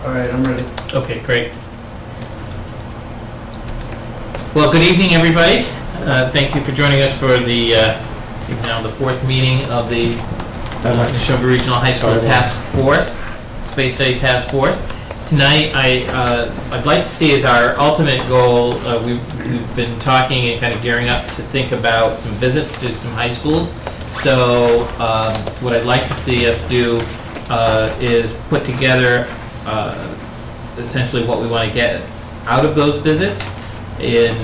All right, I'm ready. Okay, great. Well, good evening, everybody. Thank you for joining us for the now the fourth meeting of the Neshoba Regional High School Task Force, Space Study Task Force. Tonight, I'd like to see as our ultimate goal. We've been talking and kind of gearing up to think about some visits to some high schools. So, what I'd like to see us do is put together essentially what we want to get out of those visits in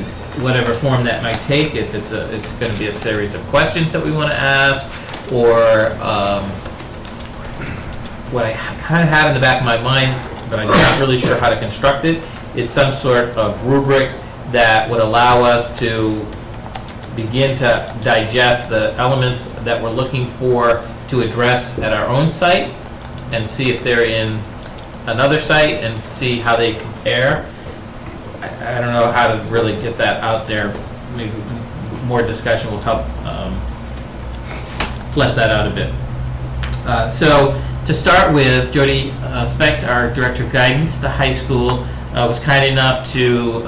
whatever form that might take. If it's going to be a series of questions that we want to ask, or what I kind of have in the back of my mind, but I'm not really sure how to construct it, is some sort of rubric that would allow us to begin to digest the elements that we're looking for to address at our own site and see if they're in another site and see how they compare. I don't know how to really get that out there. Maybe more discussion will help flesh that out a bit. So to start with, Jody Specht, our Director of Guidance at the high school, was kind enough to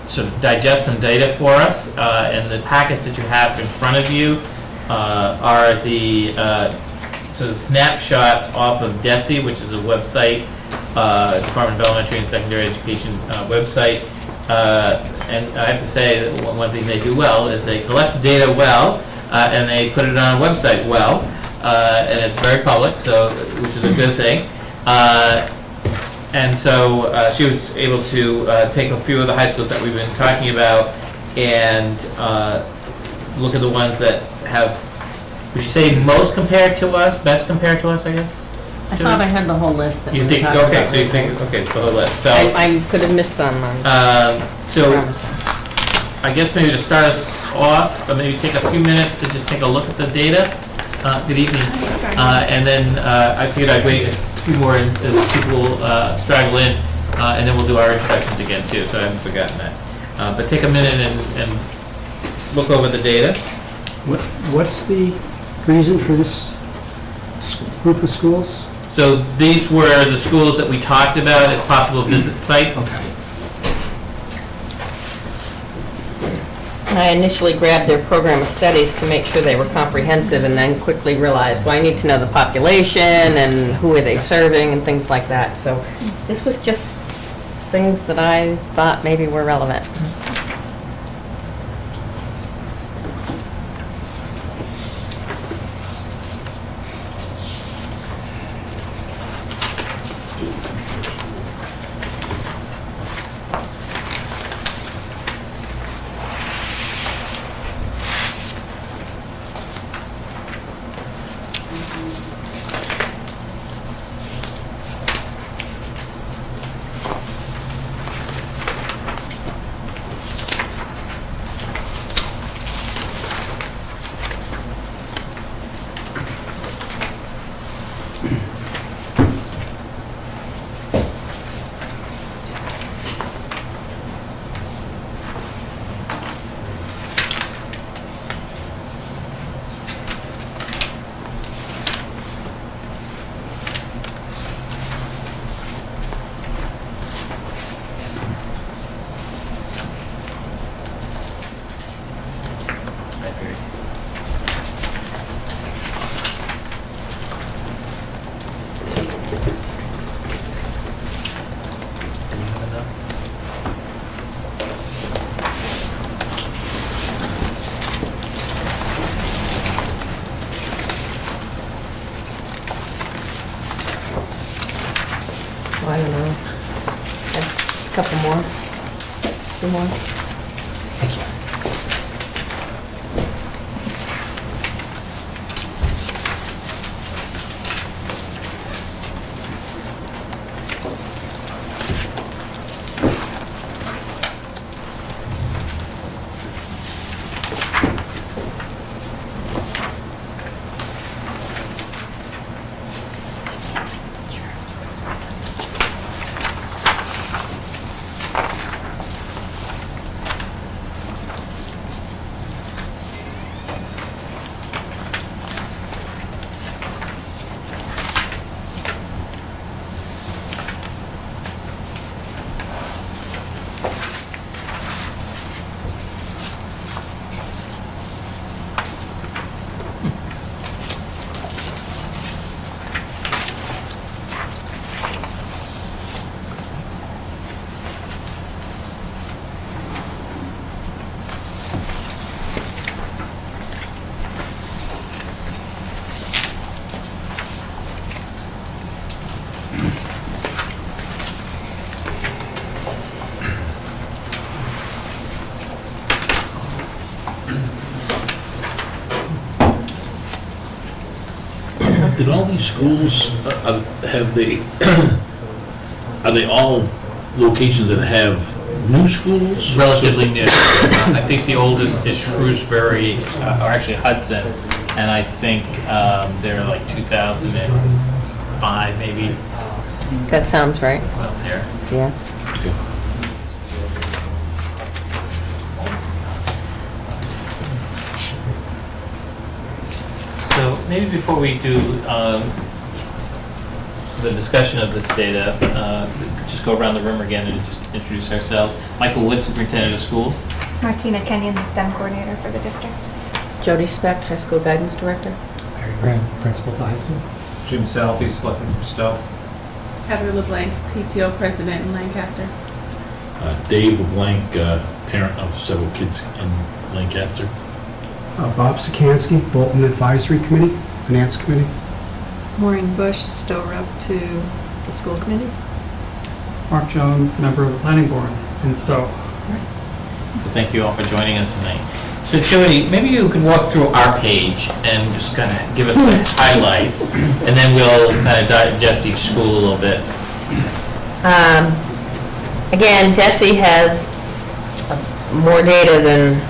sort of digest some data for us. And the packets that you have in front of you are the sort of snapshots off of DESE, which is a website, Department of Elementary and Secondary Education website. And I have to say that one thing they do well is they collect data well, and they put it on a website well, and it's very public, so which is a good thing. And so she was able to take a few of the high schools that we've been talking about and look at the ones that have, would you say, most compared to us, best compared to us, I guess? I thought I had the whole list that You we think, talked okay, about. so you think, okay, it's the whole list. So I could have missed some. so I guess maybe to start us off, maybe take a few minutes to just take a look at the data. Good evening. And then I figured I'd wait a few more as people straggle in, and then we'll do our introductions again too, so I haven't forgotten that. But take a minute and look over the data. What's the reason for this group of schools? So these were the schools that we talked about as possible visit sites. Okay. I initially grabbed their program of studies to make sure they were comprehensive, and then quickly realized, well, I need to know the population and who are they serving and things like that. So this was just things that I thought maybe were relevant. I don't know. A couple more. Two more. Thank you. Did all these schools, have they, are they all locations that have new schools? Relatively new. I think the oldest is Shrewsbury, or actually Hudson, and I think they're like 2005 maybe, That sounds right, out there. yeah. Okay. So maybe before we do the discussion of this data, just go around the room again and just introduce ourselves. Michael Wood, Superintendent of Schools. Martina Kenyon, the STEM coordinator for the district. Jody Specht, High School Guidance Director. Harry Graham, principal at the high school. Jim Salvi, selectman from Stowe. Heather LeBlanc, PTO president in Lancaster. Dave LeBlanc, parent of several kids in Lancaster. Bob Sikansky, Bolton Advisory Committee, Finance Committee. Maureen Bush, Stowe rep to the school committee. Mark Jones, member of the planning board in Stowe. Thank you all for joining us tonight. So Jody, maybe you could walk through our page and just kind of give us the highlights, and then we'll kind of digest each school a little bit. Again, DESI has more data than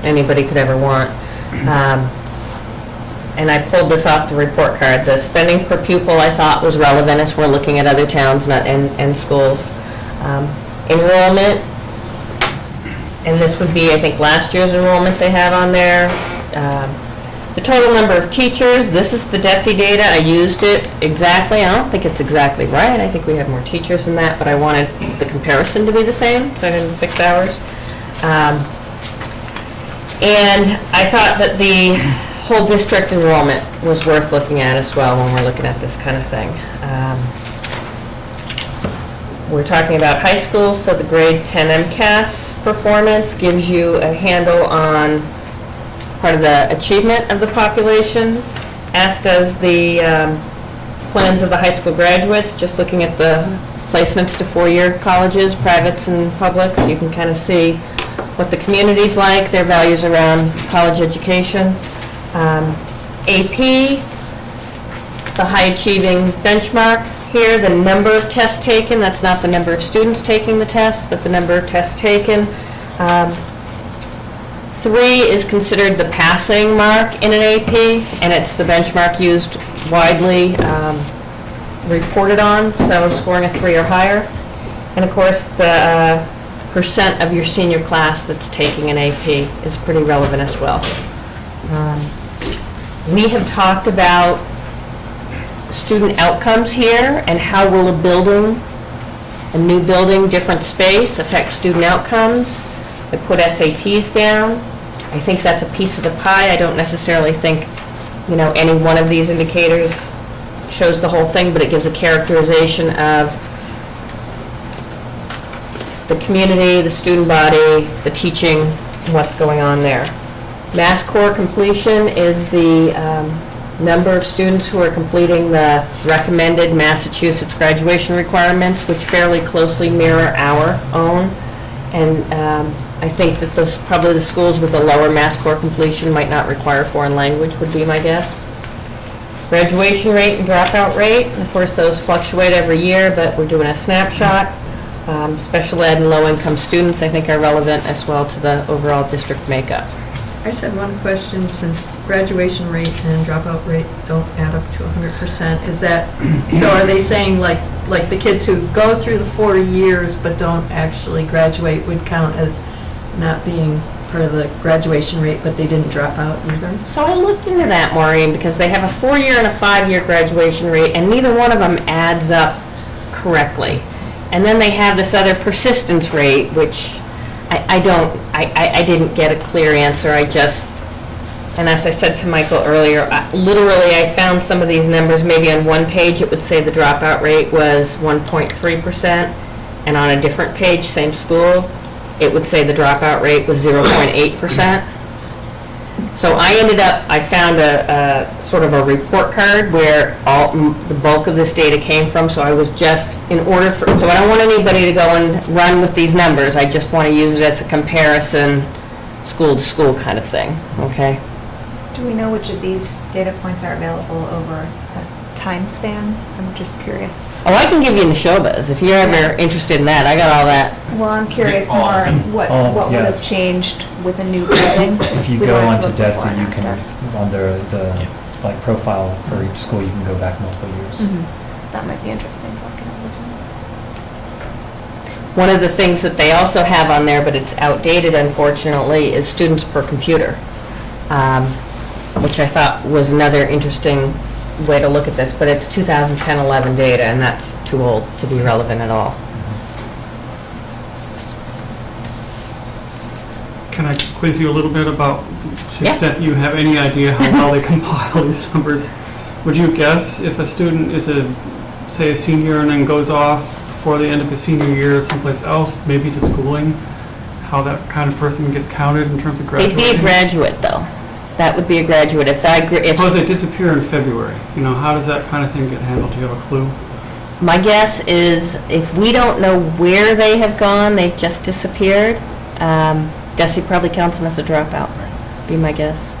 anybody could ever want. And I pulled this off the report card. The spending per pupil I thought was relevant as we're looking at other towns and schools. Enrollment, and this would be, I think, last year's enrollment they have on there. The total number of teachers, this is the DESI data. I used it exactly. I don't think it's exactly right. I think we have more teachers than that, but I wanted the comparison to be the same, so I didn't fix ours. And I thought that the whole district enrollment was worth looking at as well when we're looking at this kind of thing. We're talking about high schools, so the grade 10 MCAS performance gives you a handle on part of the achievement of the population, as does the plans of the high school graduates, just looking at the placements to four-year colleges, privates and publics. You can kind of see what the community's like, their values around college education. AP, the high achieving benchmark here, the number of tests taken, that's not the number of students taking the test, but the number of tests taken. 3 is considered the passing mark in an AP, and it's the benchmark used widely reported on, so scoring a 3 or higher. And of course, the percent of your senior class that's taking an AP is pretty relevant as well. We have talked about student outcomes here and how will a new building, different space affect student outcomes. I put SATs down. I think that's a piece of the pie. I don't necessarily think, any one of these indicators shows the whole thing, but it gives a characterization of the community, the student body, the teaching, what's going on there. Mass core completion is the number of students who are completing the recommended Massachusetts graduation requirements, which fairly closely mirror our own. And I think that probably the schools with a lower mass core completion might not require foreign language, would be my guess. Graduation rate and dropout rate, and of course those fluctuate every year, but we're doing a snapshot. Special ed and low-income students, I think, are relevant as well to the overall district makeup. I just had one question, since graduation rate and dropout rate don't add up to 100%, is that, so are they saying like the kids who go through the 4 years but don't actually graduate would count as not being part of the graduation rate, but they didn't drop out either? So I looked into that, Maureen, because they have a 4-year and a 5-year graduation rate, and neither one of them adds up correctly. And then they have this other persistence rate, which I didn't get a clear answer. And as I said to Michael earlier, literally I found some of these numbers, maybe on one page it would say the dropout rate was 1.3%, and on a different page, same school, it would say the dropout rate was 0.8%. So I found a sort of a report card where the bulk of this data came from, so I was just, so I don't want anybody to go and run with these numbers, I just want to use it as a comparison, school to school kind of thing, okay? Do we know which of these data points are available over a time span? I'm just curious. Oh, I can give you Neshoba's, if you're ever interested in that, I got all that. Well, I'm curious Oh, more what yeah. would have changed with a new building. If you we go wanted to onto look before DESI, you and can, after. on the like profile for each school, you can go back multiple years. That might be interesting to look at. One of the things that they also have on there, but it's outdated unfortunately, is students per computer, which I thought was another interesting way to look at this, but it's 2010-11 data, and that's too old to be relevant at all. Can I quiz you a little bit about, to the Yeah. extent that you have any idea how well they compile these numbers? Would you guess if a student is say a senior and then goes off before the end of his senior year someplace else, maybe to schooling, how that kind of person gets counted in terms of They'd graduating? be a graduate, though. That would be a graduate. Suppose they disappear in February, how does that kind of thing get handled? Do you have a clue? My guess is if we don't know where they have gone, they've just disappeared, DESI probably counts them as a dropout, be my guess.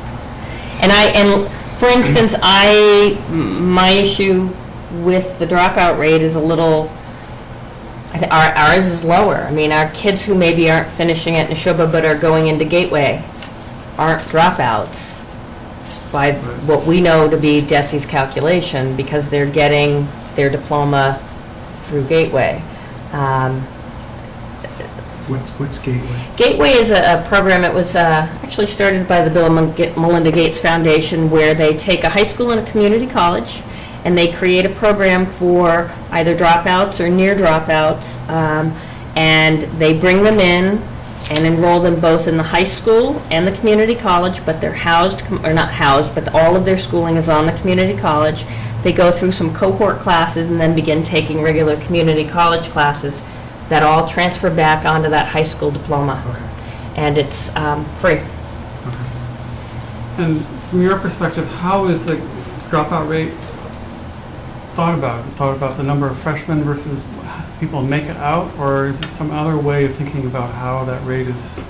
And for instance, my issue with the dropout rate is a little, ours is lower. I mean, our kids who maybe aren't finishing at Neshoba but are going into Gateway aren't dropouts by what we know to be DESI's calculation, because they're getting their diploma through Gateway. What's Gateway? Gateway is a program. It was actually started by the Bill and Melinda Gates Foundation, where they take a high school and a community college, and they create a program for either dropouts or near dropouts, and they bring them in and enroll them both in the high school and the community college, but they're housed, or not housed, but all of their schooling is on the community college. They go through some cohort classes and then begin taking regular community college classes that all transfer back onto that high school diploma. Okay. And it's free. And from your perspective, how is the dropout rate thought about? Is it thought about the number of freshmen versus people make it out, or is it some other way of thinking about how that rate is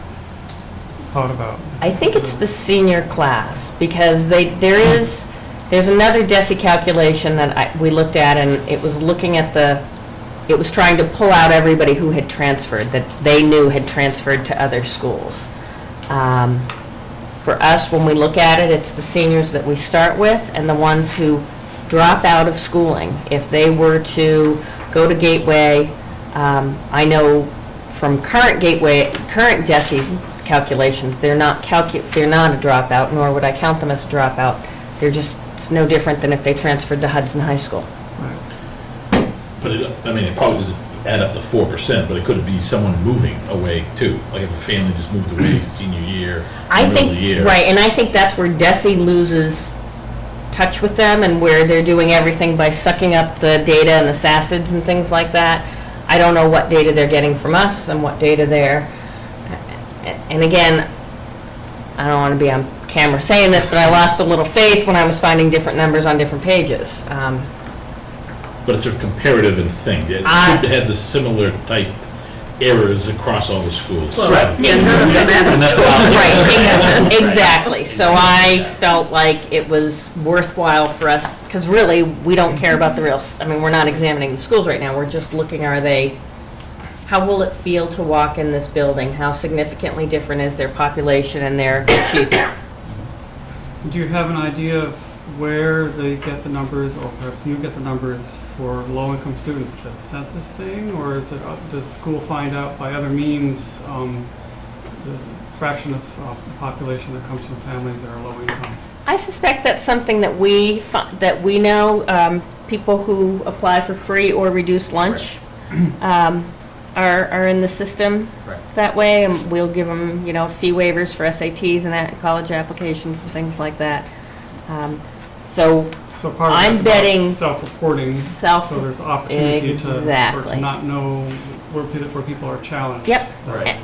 thought about? I think it's the senior class, because there's another DESI calculation that we looked at, and it was looking at it was trying to pull out everybody who had transferred, that they knew had transferred to other schools. For us, when we look at it, it's the seniors that we start with and the ones who drop out of schooling. If they were to go to Gateway, I know from current DESI's calculations, they're not a dropout, nor would I count them as a dropout. It's no different than if they transferred to Hudson High School. But it probably doesn't add up to 4%, but it could be someone moving away too. Like if a family just moved away senior year, middle of the year. Right, and I think that's where DESI loses touch with them, and where they're doing everything by sucking up the data and the SACIDs and things like that. I don't know what data they're getting from us and what data and again, I don't want to be on camera saying this, but I lost a little faith when I was finding different numbers on different pages. But it's a comparative thing. It should have the similar type errors across all the schools. Right, exactly. So I felt like it was worthwhile for us, because really, we don't care about we're not examining the schools right now. We're just looking, how will it feel to walk in this building? How significantly different is their population and their achievement? Do you have an idea of where they get the numbers, or perhaps you get the numbers for low-income students? Is that a census thing, or does the school find out by other means the fraction of the population that comes from families that are low income? I suspect that's something that we know. People who apply for free or reduced lunch are in the system that way, and we'll give them fee waivers for SATs and college applications and things like that. So part of I'm that's betting about self-reporting, so there's opportunity to not know where people are challenged. Yep,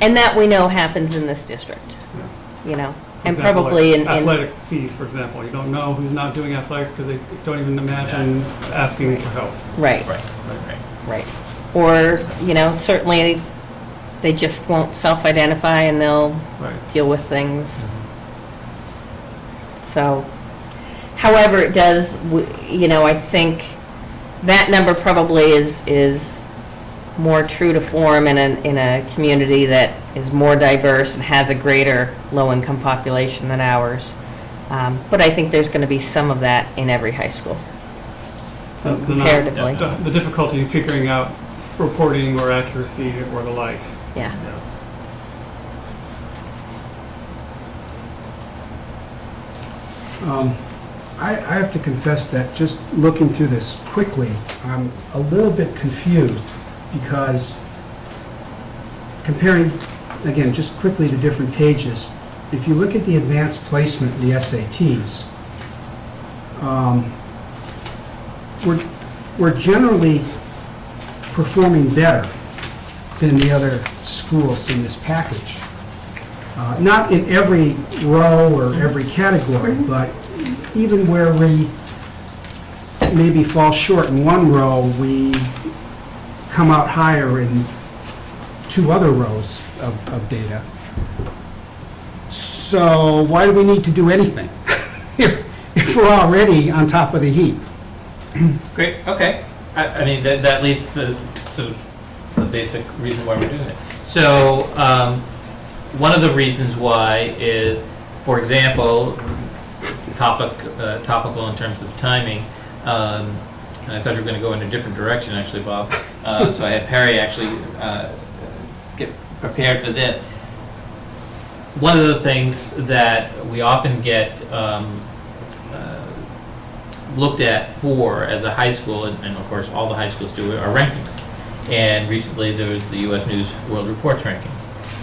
and that we know happens in this district. For and example, probably in athletic fees, for example. You don't know who's not doing athletics because they don't even imagine asking for help. Right. Or certainly they just won't self-identify, and they'll deal with things. So, however, it does, I think that number probably is more true to form in a community that is more diverse and has a greater low-income population than ours. But I think there's going to be some of that in every high school, comparatively. The difficulty in figuring out reporting or accuracy or the like. Yeah. I have to confess that just looking through this quickly, I'm a little bit confused because comparing, again, just quickly the different pages, if you look at the advanced placement, the SATs, we're generally performing better than the other schools in this package. Not in every row or every category, but even where we maybe fall short in one row, we come out higher in two other rows of data. So why do we need to do anything if we're already on top of the heap? Great, okay. I mean, that leads to sort of the basic reason why we're doing it. So, one of the reasons why is, for example, topical in terms of timing, and I thought you were going to go in a different direction, actually, Bob. So I had Perry actually get prepared for this. One of the things that we often get looked at for as a high school, and of course all the high schools do it, are rankings. And recently there was the U.S. News World Reports rankings.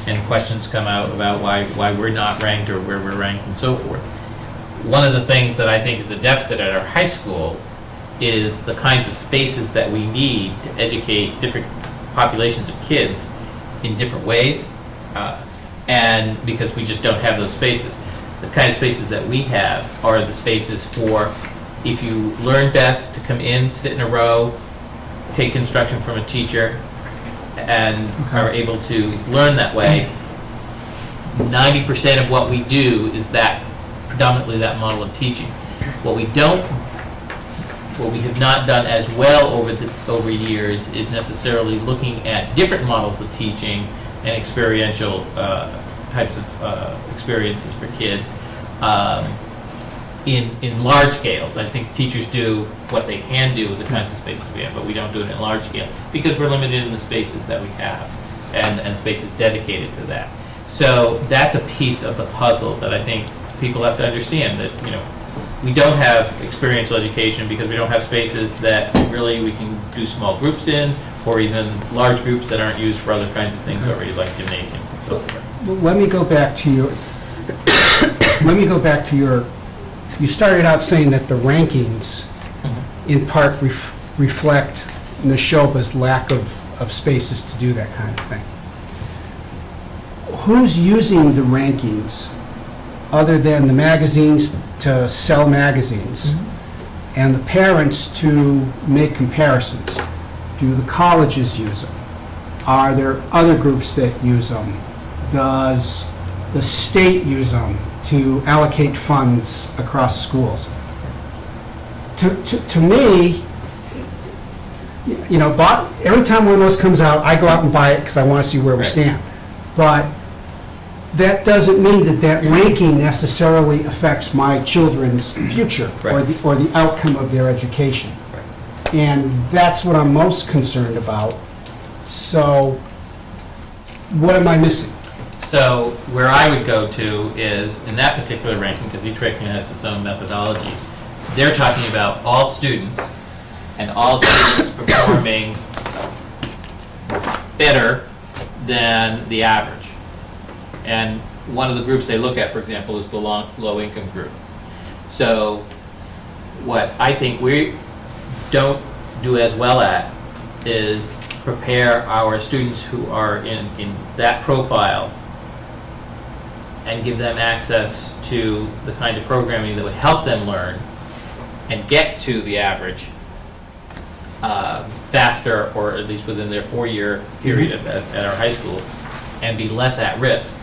And questions come out about why we're not ranked or where we're ranked and so forth. One of the things that I think is a deficit at our high school is the kinds of spaces that we need to educate different populations of kids in different ways. And because we just don't have those spaces. The kind of spaces that we have are the spaces for, if you learn best, to come in, sit in a row, take instruction from a teacher, and are able to learn that way. 90% of what we do is that, predominantly that model of teaching. What we have not done as well over years is necessarily looking at different models of teaching and experiential types of experiences for kids in large scales. I think teachers do what they can do with the kinds of spaces we have, but we don't do it in large scale because we're limited in the spaces that we have and spaces dedicated to that. So that's a piece of the puzzle that I think people have to understand, that we don't have experiential education because we don't have spaces that really we can do small groups in, or even large groups that aren't used for other kinds of things already, like gymnasiums and so forth. Well, let me go back to your, you started out saying that the rankings in part reflect Neshoba's lack of spaces to do that kind of thing. Who's using the rankings other than the magazines to sell magazines and the parents to make comparisons? Do the colleges use them? Are there other groups that use them? Does the state use them to allocate funds across schools? To me, every time one of those comes out, I go out and buy it because I want to see where we stand. But that doesn't mean that ranking necessarily affects my children's future or the outcome of their education. And that's what I'm most concerned about. So what am I missing? So where I would go to is, in that particular ranking, because each ranking has its own methodology, they're talking about all students and all students performing better than the average. And one of the groups they look at, for example, is the low-income group. So what I think we don't do as well at is prepare our students who are in that profile and give them access to the kind of programming that would help them learn and get to the average faster, or at least within their 4-year period at our high school, and be less at risk.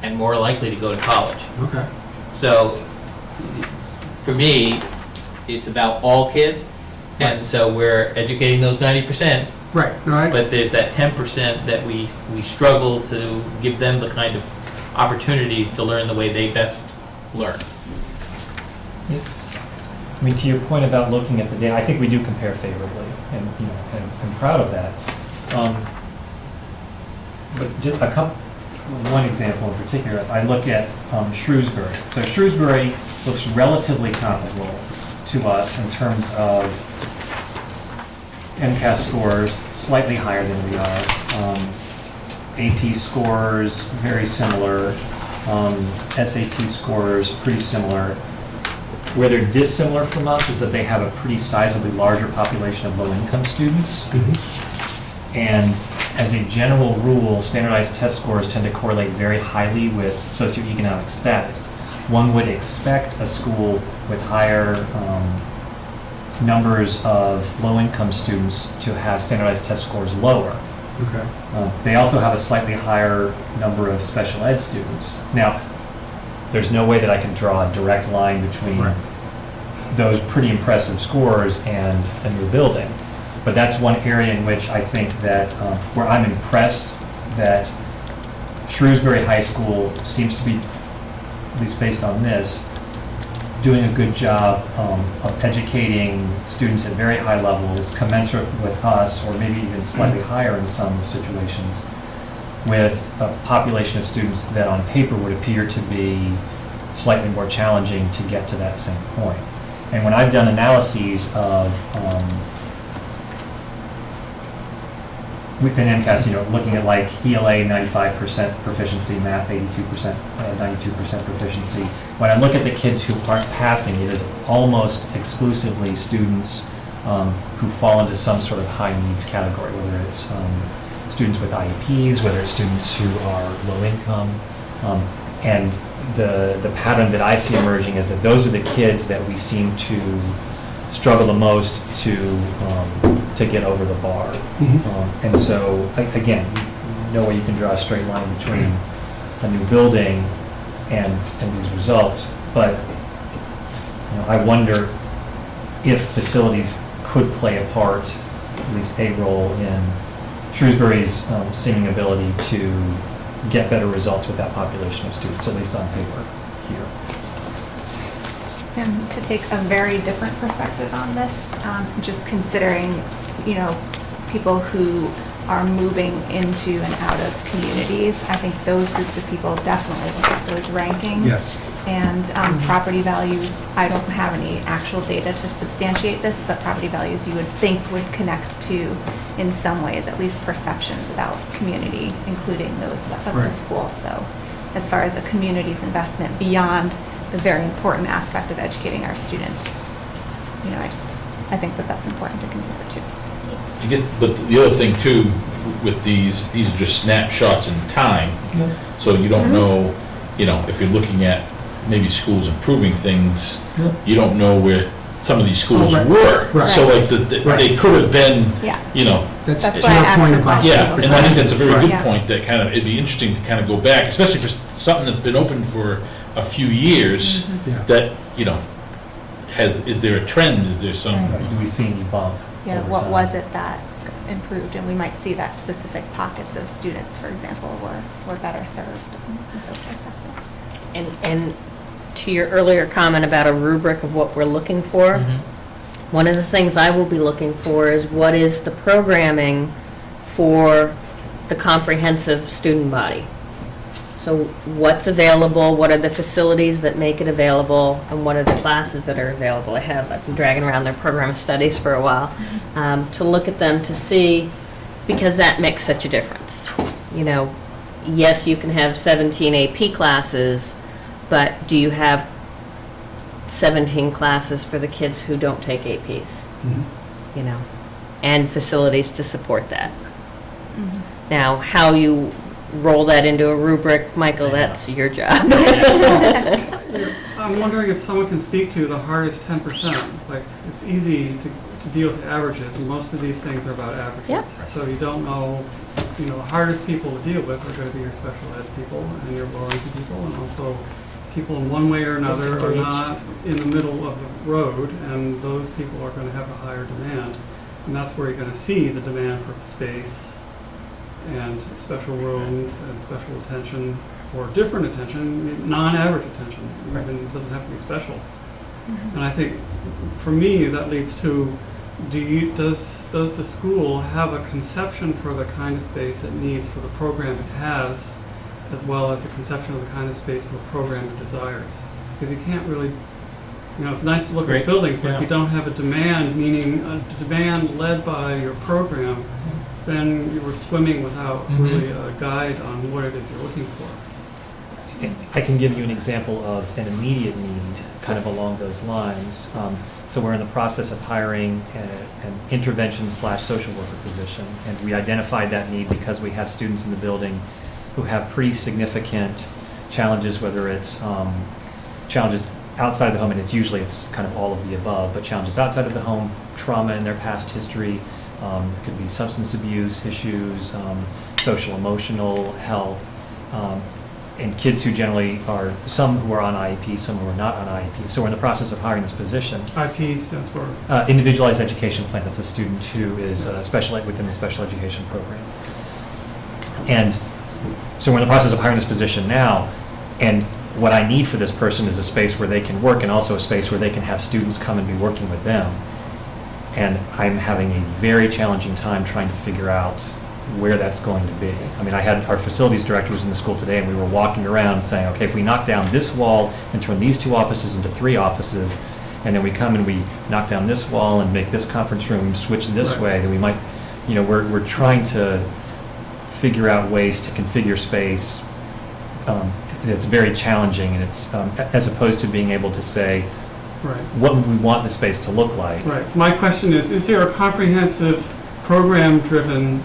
and more likely to go to college. Okay. So, for me, it's about all kids, and so we're educating those 90%, Right. No, I- but there's that 10% that we struggle to give them the kind of opportunities to learn the way they best learn. I mean, to your point about looking at the data, I think we do compare favorably, and, you know, and I'm proud of that. But just one example in particular, I look at Shrewsbury. So Shrewsbury looks relatively comparable to us in terms of MCAS scores, slightly higher than we are. AP scores, very similar. SAT scores, pretty similar. Where they're dissimilar from us is that they have a pretty sizably larger population of low-income students. And as a general rule, standardized test scores tend to correlate very highly with socioeconomic status. One would expect a school with higher numbers of low-income students to have standardized test scores lower. Okay. They also have a slightly higher number of special ed students. Now, there's no way that I can draw a direct line between those pretty impressive scores and a new building. But that's one area in which I think that, where I'm impressed that Shrewsbury High School seems to be, at least based on this, doing a good job of educating students at very high levels, commensurate with us, or maybe even slightly higher in some situations, with a population of students that on paper would appear to be slightly more challenging to get to that same point. And when I've done analyses of, within MCAS, you know, looking at like ELA 95% proficiency, math 82%, 92% proficiency, when I look at the kids who aren't passing, it is almost exclusively students who fall into some sort of high needs category, whether it's students with IEPs, whether it's students who are low income. And the pattern that I see emerging is that those are the kids that we seem to struggle the most to get over the bar. And so, again, no way you can draw a straight line between a new building and these results, but you know, I wonder if facilities could play a part, at least a role, in Shrewsbury's seeming ability to get better results with that population of students, at least on paper here. And to take a very different perspective on this, just considering, you know, people who are moving into and out of communities, I think those groups of people definitely look at those rankings. Yes. And property values, I don't have any actual data to substantiate this, but property values you would think would connect to, in some ways, at least perceptions about community, including those of the Right. school. So as far as a community's investment beyond the very important aspect of educating our students, you know, I think that that's important to consider too. I guess, but the other thing too, with these are just snapshots in time. So you don't know, you know, if you're looking at maybe schools improving things, you don't know where some of these schools were. Right. So like they could have been, Yeah. you know. That's to why I your asked point the about. question. Yeah, and I think that's a very good Yeah. point, that kind of, it'd be interesting to kind of go back, especially for something that's been open for a few years, Yeah. that, you know, is there a trend, is there some? Do we see any bump? Yeah, over what time? was it that improved? And we might see that specific pockets of students, for example, were better served and so forth. And to your earlier comment about a rubric of what we're looking for, one of the things I will be looking for is what is the programming for the comprehensive student body. So what's available, what are the facilities that make it available, and what are the classes that are available? I've been dragging around their program of studies for a while, to look at them to see, because that makes such a difference. You know, yes, you can have 17 AP classes, but do you have 17 classes for the kids who don't take APs? You know, and facilities to support that. Now, how you roll that into a rubric, Michael, that's your job. I'm wondering if someone can speak to the hardest 10%. Like, it's easy to deal with averages, and most of these things are about averages. Yep. So you don't know, the hardest people to deal with are going to be your special ed people and your lower income people, and also people in one way or another are Discouraged. not in the middle of the road, and those people are going to have a higher demand. And that's where you're going to see the demand for space and special rooms and special attention, or different attention, non-average attention. Even it doesn't have to be special. And I think, for me, that leads to, does the school have a conception for the kind of space it needs for the program it has, as well as a conception of the kind of space for the program it desires? Because you can't really, it's nice to look Great. at buildings, but if Yeah. you don't have a demand, meaning a demand led by your program, then you were swimming without really a guide on what it is you're looking for. I can give you an example of an immediate need, kind of along those lines. So we're in the process of hiring an intervention/social worker position, and we identified that need because we have students in the building who have pretty significant challenges, whether it's challenges outside the home, and it's kind of all of the above, but challenges outside of the home, trauma in their past history, it could be substance abuse issues, social emotional health, and kids who generally are, some who are on IEP, some who are not on IEP. So we're in the process of hiring this position. IP stands for? Individualized Education Plan. That's a student who is within the special education program. And so we're in the process of hiring this position now, and what I need for this person is a space where they can work, and also a space where they can have students come and be working with them. And I'm having a very challenging time trying to figure out where that's going to be. I mean, I had our facilities director was in the school today, and we were walking around saying, okay, if we knock down this wall and turn these 2 offices into 3 offices, and then we come and we knock down this wall and make this conference room switch this Right. way, then we might, we're trying to figure out ways to configure space. It's very challenging, and it's as opposed to being able to say, Right. what would we want the space to look like? Right, so my question is there a comprehensive, program-driven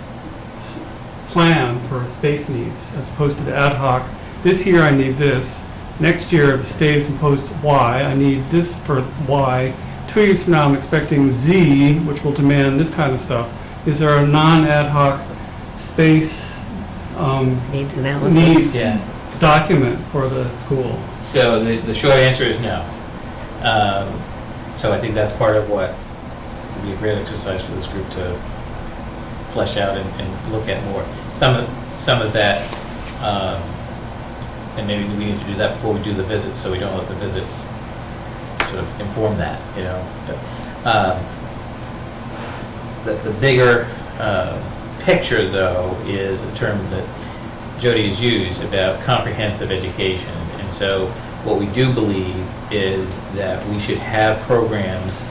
plan for space needs, as opposed to the ad hoc, this year I need this, next year the state has imposed Y, I need this for Y, 2 years from now I'm expecting Z, which will demand this kind of stuff. Is there a non-ad hoc space Needs analysis. needs Yeah. document for the school? So the short answer is no. So I think that's part of what would be a great exercise for this group to flesh out and look at more. Some of that, and maybe we need to do that before we do the visits, so we don't let the visits sort of inform that, The bigger picture, though, is a term that Jody has used about comprehensive education. And so what we do believe is that we should have programs,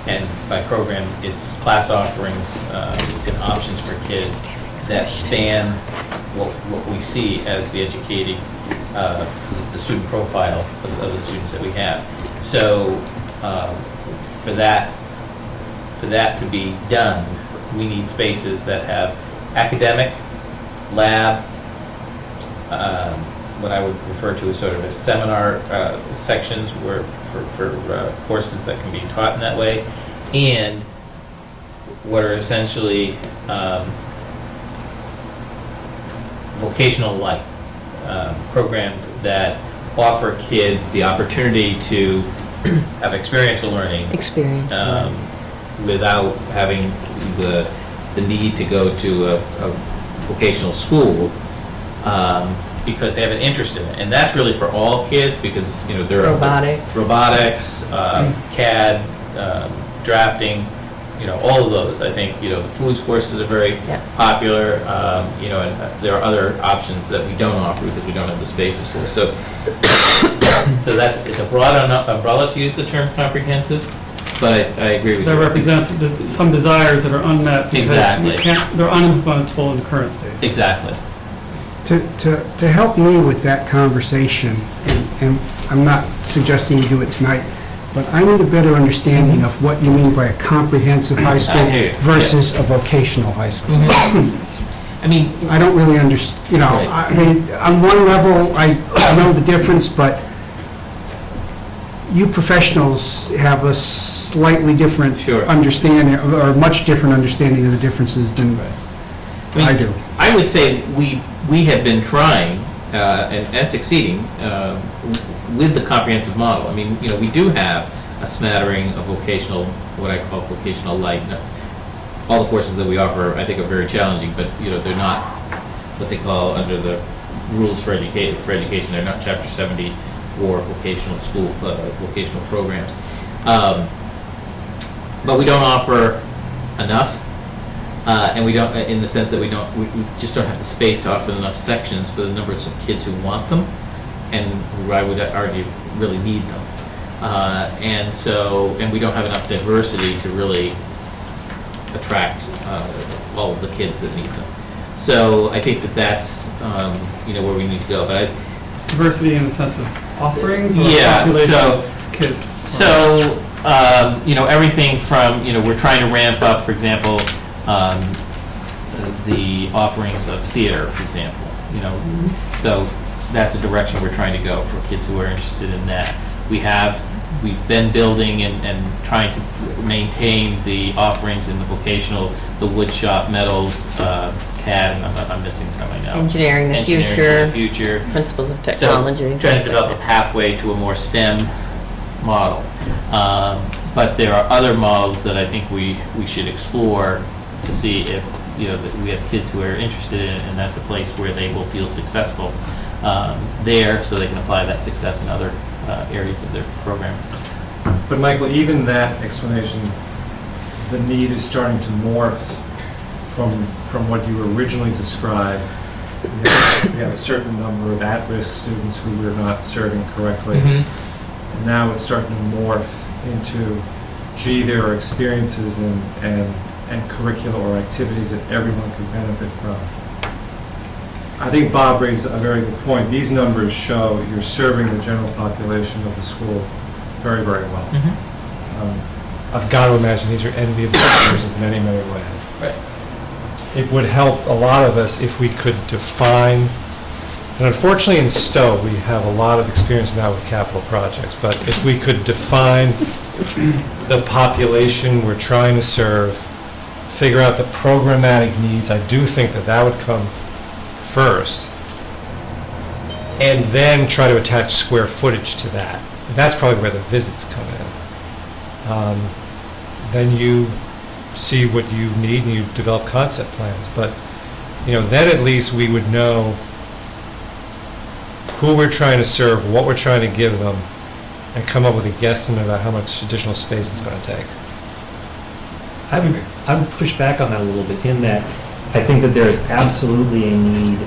and by program, it's class offerings and options for kids that span what we see as the educating, the student profile of the students that we have. So for that to be done, we need spaces that have academic, lab, what I would refer to as sort of as seminar sections where for courses that can be taught in that way, and what are essentially vocational light programs that offer kids the opportunity to have experiential learning Experience. without having the need to go to a vocational school, because they have an interest in it. And that's really for all kids, because, there are robotics, CAD, drafting, all of those. I think, the foods courses are very popular, and there are other options that we don't offer because we don't have the spaces for. So it's a broad umbrella to use the term comprehensive, but I agree with you. That represents some desires that are unmet because Exactly. they're unimplementable in the current space. Exactly. To help me with that conversation, and I'm not suggesting we do it tonight, but I need a better understanding of what you mean by a comprehensive high school I hear you. versus a vocational high school. I mean, I don't really understand, Right. I mean, on one level, I know the difference, but you professionals have a slightly different Sure. understanding, or a much different understanding of the differences than I do. I would say we have been trying and succeeding with the comprehensive model. I mean, we do have a smattering of vocational, what I call vocational light. All the courses that we offer, I think, are very challenging, but they're not what they call under the rules for education. They're not Chapter 70 for vocational school vocational programs. But we don't offer enough. And we don't, in the sense that we just don't have the space to offer enough sections for the numbers of kids who want them, and who I would argue really need them. And we don't have enough diversity to really attract all of the kids that need them. So I think that's where we need to go. But Diversity in the sense of offerings or Yeah, population so- of kids? So, everything from, we're trying to ramp up, for example, the offerings of theater, for example, So that's a direction we're trying to go for kids who are interested in that. We've been building and trying to maintain the offerings in the vocational, the wood shop, metals, CAD, and I'm missing some I know. Engineering the Engineering to the future, future. principles of So, technology. trying to develop a pathway to a more STEM model. But there are other models that I think we should explore to see if, that we have kids who are interested in it, and that's a place where they will feel successful there, so they can apply that success in other areas of their program. But Michael, even that explanation, the need is starting to morph from what you originally described. We have a certain number of at-risk students who we're not serving correctly. And now it's starting to morph into, there are experiences and curricula or activities that everyone can benefit from. I think Bob raised a very good point. These numbers show you're serving the general population of the school very, very well. I've got to imagine these are enviable numbers in many, many ways. Right. It would help a lot of us if we could define, and unfortunately in Stowe, we have a lot of experience now with capital projects, but if we could define the population we're trying to serve, figure out the programmatic needs, I do think that would come first, and then try to attach square footage to that. And that's probably where the visits come in. Then you see what you need and you develop concept plans. But, then at least we would know who we're trying to serve, what we're trying to give them, and come up with a guesstimate about how much additional space it's going to take. I would push back on that a little bit in that I think that there is absolutely a need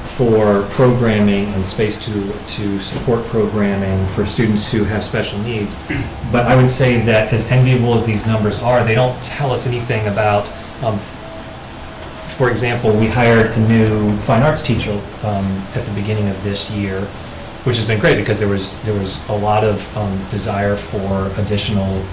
for programming and space to support programming for students who have special needs. But I would say that as enviable as these numbers are, they don't tell us anything about, for example, we hired a new fine arts teacher at the beginning of this year, which has been great because there was a lot of desire for additional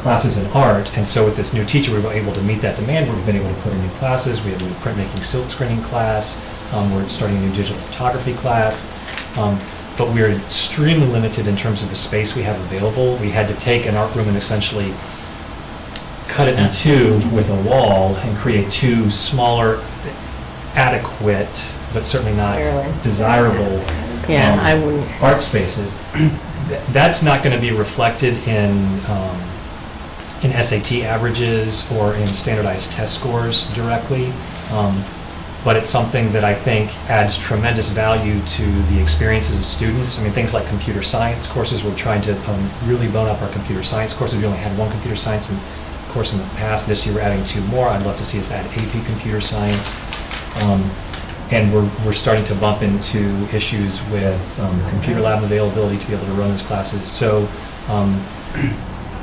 classes in art, and so with this new teacher we were able to meet that demand. We've been able to put in new classes. We have a new printmaking silk screening class. We're starting a new digital photography class, but we're extremely limited in terms of the space we have available. We had to take an art room and essentially cut it in two with a wall and create two smaller, adequate, but certainly not Barely. desirable Yeah, I wouldn't. art spaces. That's not going to be reflected in SAT averages or in standardized test scores directly, but it's something that I think adds tremendous value to the experiences of students. I mean, things like computer science courses, we're trying to really bone up our computer science courses. We only had one computer science course in the past. This year we're adding two more. I'd love to see us add AP computer science. And we're starting to bump into issues with the computer lab availability to be able to run those classes. So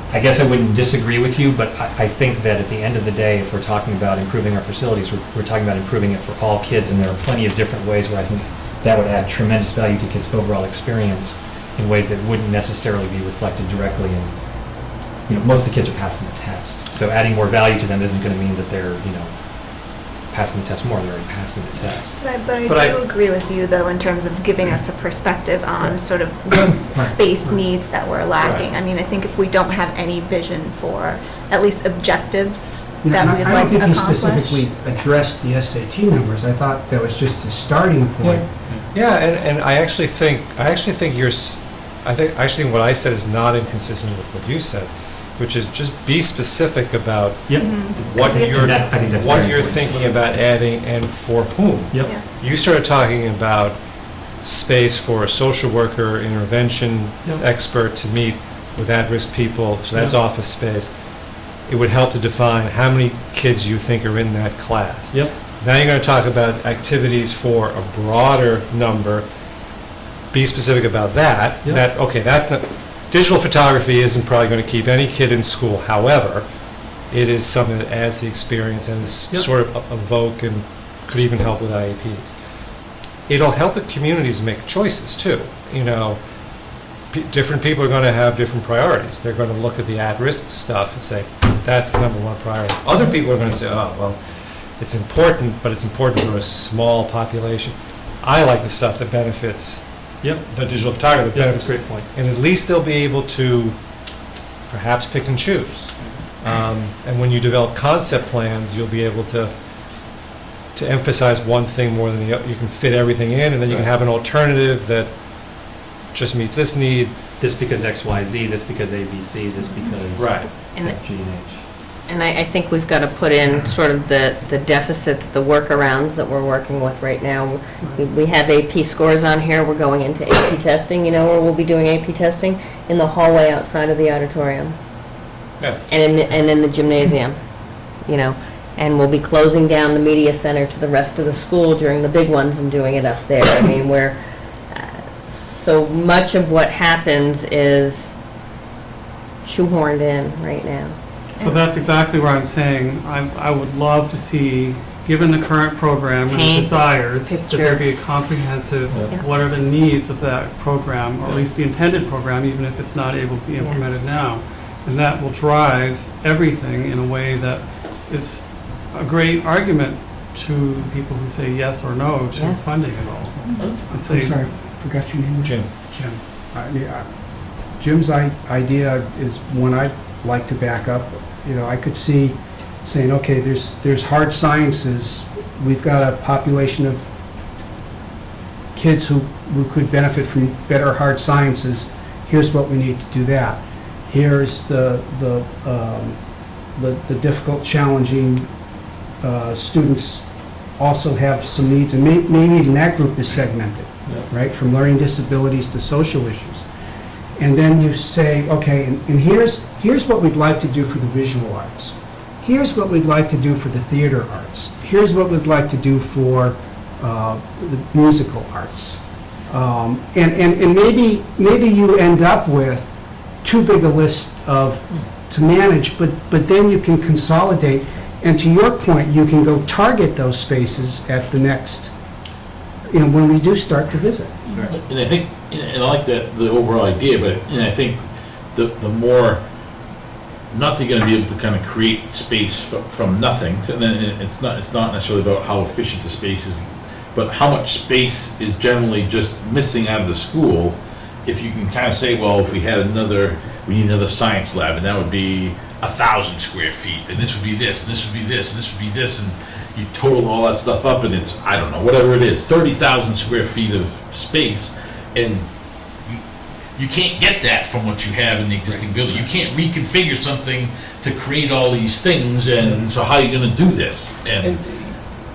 I guess I wouldn't disagree with you, but I think that at the end of the day, if we're talking about improving our facilities, we're talking about improving it for all kids, and there are plenty of different ways where I think that would add tremendous value to kids' overall experience in ways that wouldn't necessarily be reflected directly in, most of the kids are passing the test. So adding more value to them isn't going to mean that they're, passing the test more, they're already passing the test. But I do agree with you, though, in terms of giving us a perspective on sort of what space needs that we're lacking. I mean, I think if we don't have any vision for at least objectives You know, that and we'd I like don't to think he accomplish. specifically addressed the SAT numbers. I thought that was just a starting point. Yeah, and I actually think actually what I said is not inconsistent with what you said, which is just be specific about Yep. what Because we have you're, That's- I think that's what very you're important. thinking about adding and for whom. Yep. Yeah. You started talking about space for a social worker, intervention Yep. expert to meet with at-risk people, so that's Yep. office space. It would help to define how many kids you think are in that class. Yep. Now you're going to talk about activities for a broader number. Be specific about that. Yep. That, okay, digital photography isn't probably going to keep any kid in school. However, it is something that adds to the experience and is Yep. sort of evoke and could even help with IEPs. It'll help the communities make choices too. You know, different people are going to have different priorities. They're going to look at the at-risk stuff and say, that's the number one priority. Other people are going to say, oh, well, it's important, but it's important for a small population. I like the stuff that benefits the digital photography. That Yeah, benefits, that's a great point. and at least they'll be able to perhaps pick and choose. And when you develop concept plans, you'll be able to emphasize one thing more than the other. You can fit everything in, and then you can have an alternative that just meets this need. This because X, Y, Z, this because A, B, C, this because And F, G, and H. And I think we've got to put in sort of the deficits, the workarounds that we're working with right now. We have AP scores on here, we're going into AP testing, you know, where we'll be doing AP testing in the hallway outside of the auditorium. Yeah. And in the gymnasium, you know, and we'll be closing down the media center to the rest of the school during the big ones and doing it up there. I mean, so much of what happens is shoehorned in right now. So that's exactly where I'm saying, I would love to see, given the current program and the Paint desires, that there picture. be a comprehensive, Yeah. what are the needs of that program, or at least the intended program, even if it's not able to be Yeah. implemented now. And that will drive everything in a way that is a great argument to people who say yes or no to Yeah. funding it all. And I'm say, sorry, I forgot your name. Jim. Jim. Jim's idea is one I'd like to back up. You know, I could see saying, okay, there's hard sciences. We've got a population of kids who could benefit from better hard sciences. Here's what we need to do that. Here's the difficult, challenging students also have some needs, and maybe even that group is segmented, right, from learning disabilities to social issues. And then you say, okay, and here's what we'd like to do for the visual arts. Here's what we'd like to do for the theater arts. Here's what we'd like to do for the musical arts. And maybe you end up with too big a list to manage, but then you can consolidate. And to your point, you can go target those spaces at the next, when we do start to visit. And I think, and I like that, the overall idea, but, and I think the more, not that you're gonna be able to kind of create space from nothing, and then it's not necessarily about how efficient the space is, but how much space is generally just missing out of the school. If you can kind of say, well, if we need another science lab, and that would be 1,000 square feet, and this would be this, and this would be this, and this would be this, and you total all that stuff up, and it's, I don't know, whatever it is, 30,000 square feet of space, and you can't get that from what you have in the existing building. You can't reconfigure something to create all these things, and so how are you gonna do this? And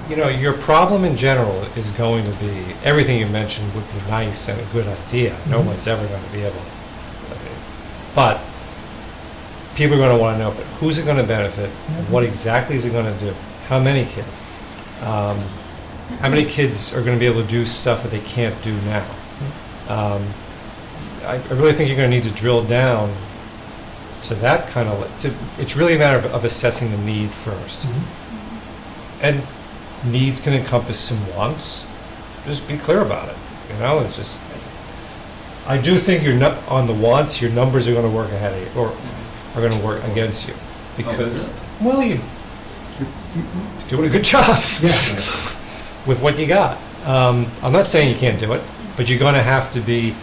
Your problem in general is going to be, everything you mentioned would be nice and a good idea. No one's ever going to be able to. But people are going to want to know, but who's it going to benefit? What exactly is it going to do? How many kids? How many kids are going to be able to do stuff that they can't do now? I really think you're going to need to drill down to that kind of, it's really a matter of assessing the need first. And needs can encompass some wants. Just be clear about it. It's just, I do think you're not on the wants, your numbers are going to work ahead of you, or are going to work against you. Because, well, you're doing a good job Yeah. with what you got. I'm not saying you can't do it, but you're going to have to be,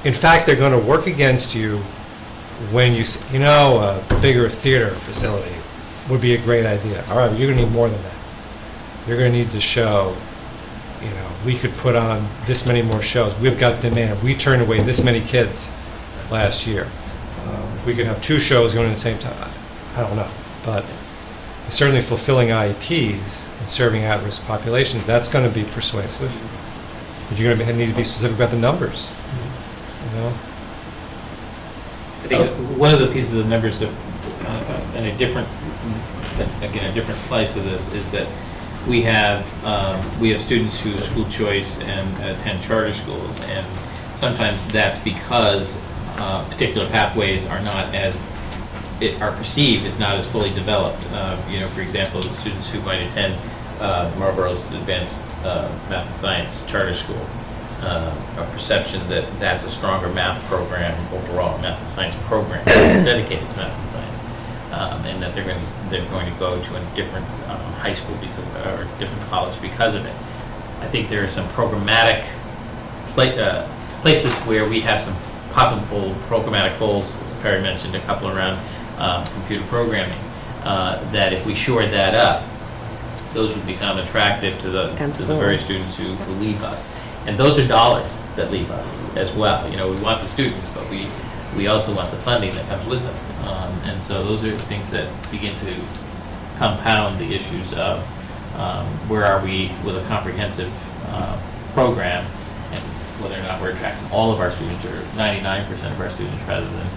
in fact, they're going to work against you when you, a bigger theater facility would be a great idea. All right, you're going to need more than that. You're going to need to show, we could put on this many more shows. We've got demand. We turned away this many kids last year. If we could have 2 shows going at the same time, I don't know. But certainly fulfilling IEPs and serving at-risk populations, that's going to be persuasive. But you're going to need to be specific about the numbers. I think one of the pieces of the numbers that, and a different slice of this is that we have students who school choice and attend charter schools, and sometimes that's because particular pathways are not as are perceived as not as fully developed. For example, the students who might attend Marlboro's Advanced Math and Science Charter School, a perception that that's a stronger math program overall, math and science program dedicated to math and science, and that they're going to go to a different high school or different college because of it. I think there are some programmatic places where we have some possible programmatic goals. Perry mentioned a couple around computer programming, that if we shored that up, those would become attractive to the very students who leave us. And those are dollars that leave us as well. We want the students, but we also want the funding that comes with them. And so those are the things that begin to compound the issues of where are we with a comprehensive program, and whether or not we're attracting all of our students or 99% of our students rather than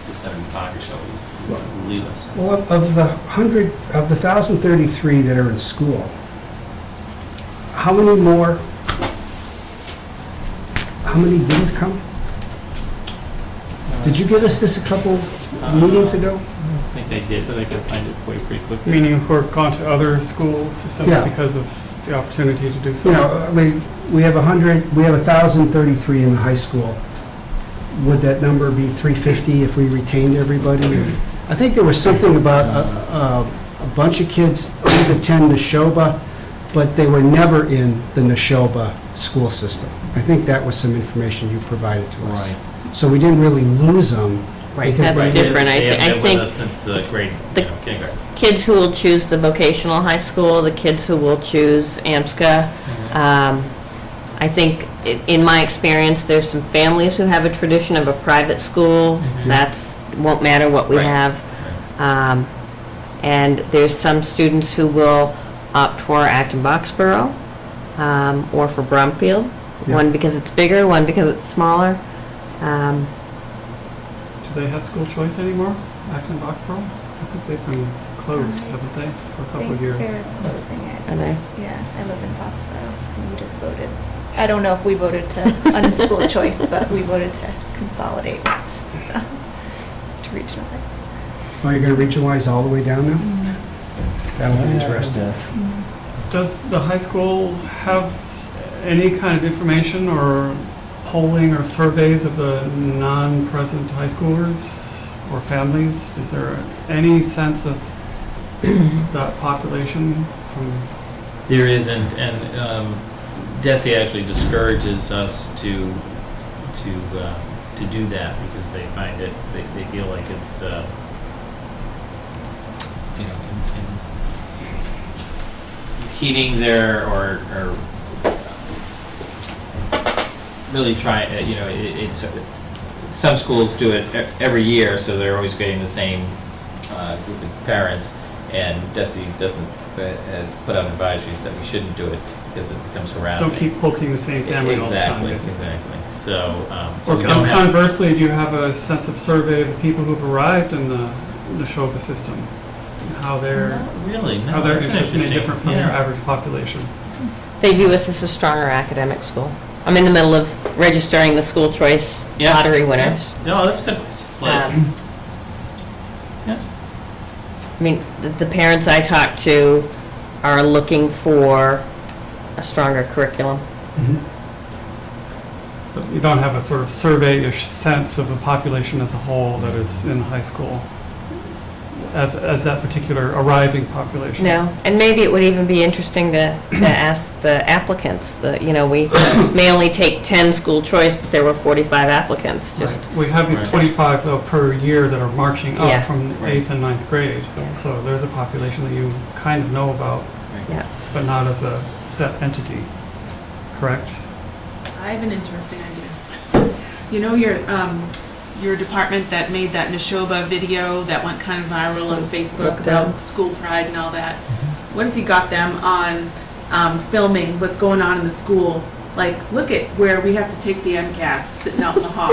the 75 or so who leave us. Well, of the 1,033 that are in school, how many didn't come? Did you give us this a couple meetings ago? I think I did, but I could find it for you pretty quickly. Meaning who are gone to other school systems Yeah. because of the opportunity to do so? We have 1,033 in the high school. Would that number be 350 if we retained everybody? I think there was something about a bunch of kids didn't attend Neshoba, but they were never in the Neshoba school system. I think that was some information you provided to us. Right. So we didn't really lose them. Right, because that's they- different. They have I been with think us since grade, the- kindergarten. kids who will choose the vocational high school, the kids who will choose AMSCA, I think, in my experience, there's some families who have a tradition of a private school. That's, won't matter what we Right. have. And there's some students who will opt for Acton-Boxborough, or for Brumfield. Yeah. One because it's bigger, one because it's smaller. Do they have school choice anymore, Acton Boxborough? I think they've been closed, haven't they, for a couple of years? They're closing it. Are they? Yeah, I live in Foxborough, and we just voted. I don't know if we voted to unschool choice, but we voted to consolidate, so, to regionalize. Oh, you're going to regionalize all the way down now? That'll be interesting. Does the high school have any kind of information or polling or surveys of the non-present high schoolers or families? Is there any sense of that population from? There isn't, and DESE actually discourages us to do that because they find it, they feel like it's, impeding their, or really trying, it's, some schools do it every year, so they're always getting the same group of parents, and DESE has put out advisories that we shouldn't do it because it becomes harassing. Don't keep poking the same family all the time. Exactly. So we Or don't have, conversely, do you have a sense of survey of the people who've arrived in the Neshoba system? How they're, not really, no. how their that's interests may interesting. differ from your Yeah. average population? They view us as a stronger academic school. I'm in the middle of registering the school choice Yeah. lottery winners. No, that's a good place. Yeah. I mean, the parents I talk to are looking for a stronger curriculum. But you don't have a sort of survey-ish sense of the population as a whole that is in high school? as that particular arriving population. No, and maybe it would even be interesting to ask the applicants, we may only take 10 school choice, but there were 45 applicants, just, Right. We have these Right. 25 though per year that are marching Yeah. up from Right. 8th and 9th grade. Yeah. So there's a population that you kind of know about, yeah. but not as a set entity, correct? I have an interesting idea. You know your department that made that Neshoba video that went kind of viral on Facebook about school pride and all that? What if you got them on filming what's going on in the school? Like, look at where we have to take the MCAS sitting out in the hall.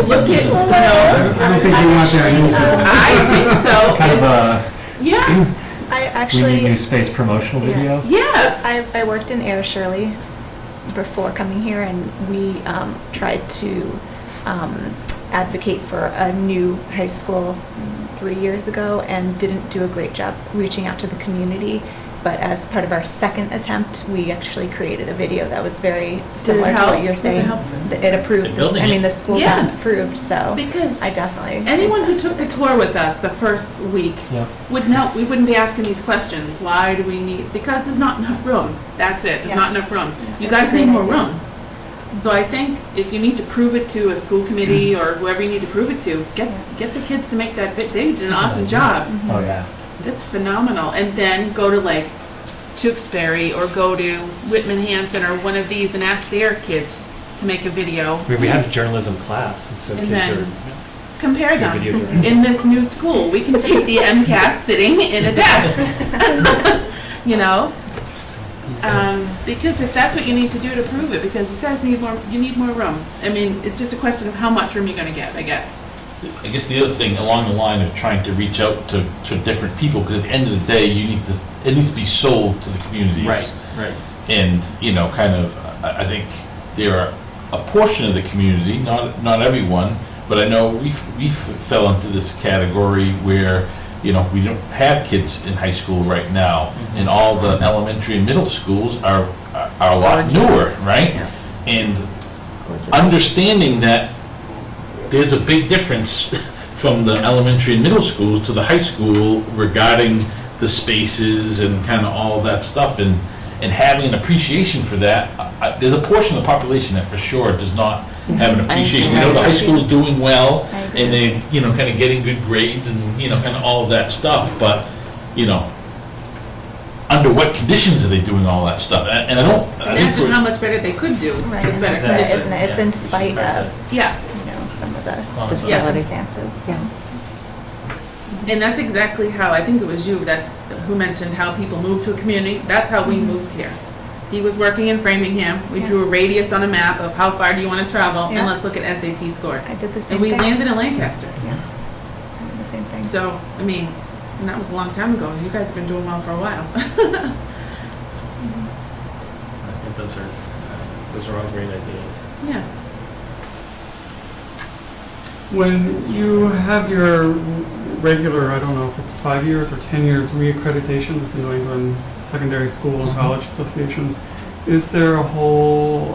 Look at, I don't think you want that on YouTube. I think so. Kind of a Yeah, I We Need actually, New Space promotional Yeah. video. yeah. I worked in Air Shirley before coming here, and we tried to advocate for a new high school 3 years ago and didn't do a great job reaching out to the community. But as part of our second attempt, we actually created a video that was very similar to help? what you're Does it saying. help? It approved, The building I mean, it. the school Yeah. got approved, so Because I definitely. anyone who took the tour with us the first week Yep. would know, we wouldn't be asking these questions. Why do we need, because there's not enough room. That's it, there's Yeah. not enough room. You That's a guys need great more idea. room. So I think if you need to prove it to a school committee or whoever you need to prove it to, get the kids to make that, they did an awesome job. Oh, yeah. That's phenomenal. And then go to like Tewksbury or go to Whitman Hanson or one of these and ask their kids to make a video. We have a journalism class, and so And kids then are compare do them. video journalism. In this new school, we can take the MCAS sitting in a desk. You know? Because if that's what you need to do to prove it, because you guys need more, you need more room. I mean, it's just a question of how much room you're gonna get, I guess. I guess the other thing along the line of trying to reach out to different people, because at the end of the day, it needs to be sold to the communities. Right. And, kind of, I think there are a portion of the community, not everyone, but I know we fell into this category where, we don't have kids in high school right now, and all the elementary and middle schools are a lot newer, right? Yeah. And understanding that there's a big difference from the elementary and middle schools to the high school regarding the spaces and kind of all that stuff, and having an appreciation for that. There's a portion of the population that for sure does not have an appreciation. We know the high school is doing well, I agree. and they, kind of getting good grades and, kind of all of that stuff, but, under what conditions are they doing all that stuff? And I think Imagine how for, much better they could do. Right, with better isn't it? conditions. Isn't it? It's in spite of, Yeah, some of the Facility. circumstances. Yeah. and that's exactly how, I think it was you who mentioned how people move to a community. That's how we moved here. He was working in Framingham. We Yeah. drew a radius on a map of how far do you want to travel, Yeah. and let's look at SAT scores. I did the same And we thing. landed in Lancaster. Yeah, I did the same thing. So, I mean, and that was a long time ago. You guys have been doing well for a while. I think those are all great ideas. Yeah. When you have your regular, I don't know if it's 5 years or 10 years reaccreditation with the New England Secondary School and College Associations, is there a whole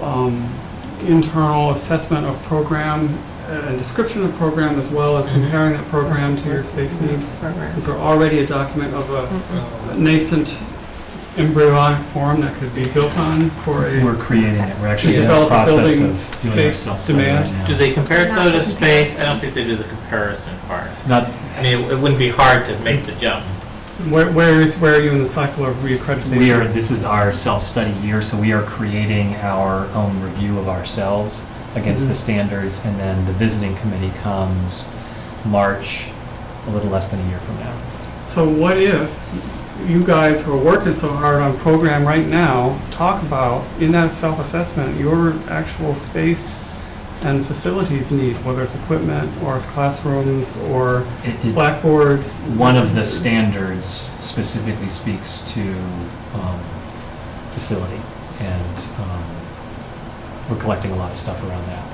internal assessment of program and description of program as well as comparing that program to your space needs? Is there already a document of a nascent embryonic form that could be built on for We're a, creating it. We're actually To in the develop the process building's of doing our space self-study demand? right now. Do they compare it though to Not the space? I don't comparison. think they do the comparison part. Not, I mean, it wouldn't be hard to make the jump. where are you in the cycle of reaccreditation? this is our self-study year, so we are creating our own review of ourselves against the standards, and then the visiting committee comes March, a little less than a year from now. So what if you guys who are working so hard on program right now talk about, in that self-assessment, your actual space and facilities need, whether it's equipment or it's classrooms or blackboards? One of the standards specifically speaks to facility, and we're collecting a lot of stuff around that.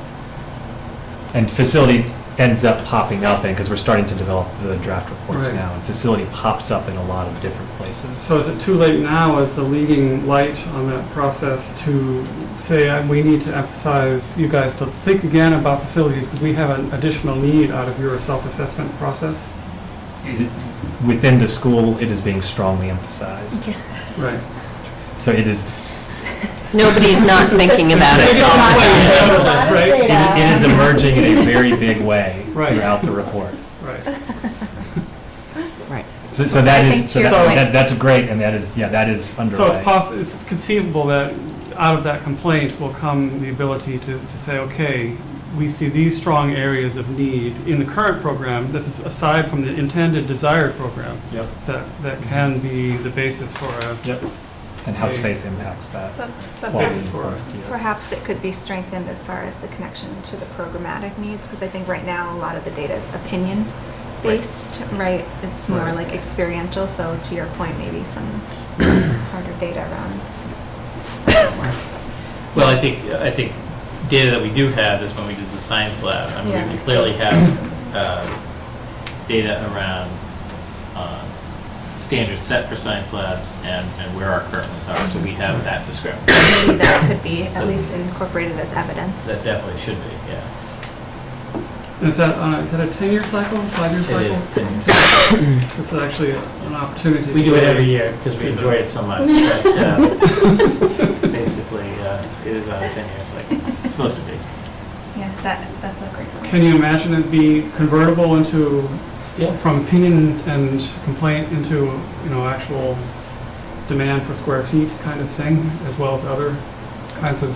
And facility ends up popping up because we're starting to develop the draft reports Right. now, and facility pops up in a lot of different places. So is it too late now as the leading light on that process to say, we need to emphasize you guys to think again about facilities because we have an additional need out of your self-assessment process? within the school, it is being strongly emphasized. Right. So it is, Nobody's not thinking about it. it is emerging in a very big way Right. throughout the report. Right. Right. So that I is, think so to your that, point- that- that's great, and that is, yeah, that is underway. So it's possible, it's conceivable that out of that complaint will come the ability to say, okay, we see these strong areas of need in the current program, this is aside from the intended desired program, Yep, that can be the basis for a, yep. And how space impacts that. But quality basis for it. quantity of- perhaps it could be strengthened as far as the connection to the programmatic needs, because I think right now a lot of the data is opinion-based, right? It's more Right. like experiential, so to your point, maybe some harder data around. Well, I think data that we do have is when we did the science lab. I mean, Yeah, we so- clearly have data around standards set for science labs and where our current ones are, so we have that discrepancy. Maybe that could be at So- least incorporated as That evidence. definitely should be, yeah. is that a 10-year cycle, 5-year cycle? It is 10 years. This is actually an opportunity. We do it every year because we enjoy it so much, but basically, it is on a 10-year cycle. It's supposed to be. Yeah, that's a great point. Can you imagine it be convertible into, Yeah. from opinion and complaint into, actual demand for square feet kind of thing, as well as other kinds of,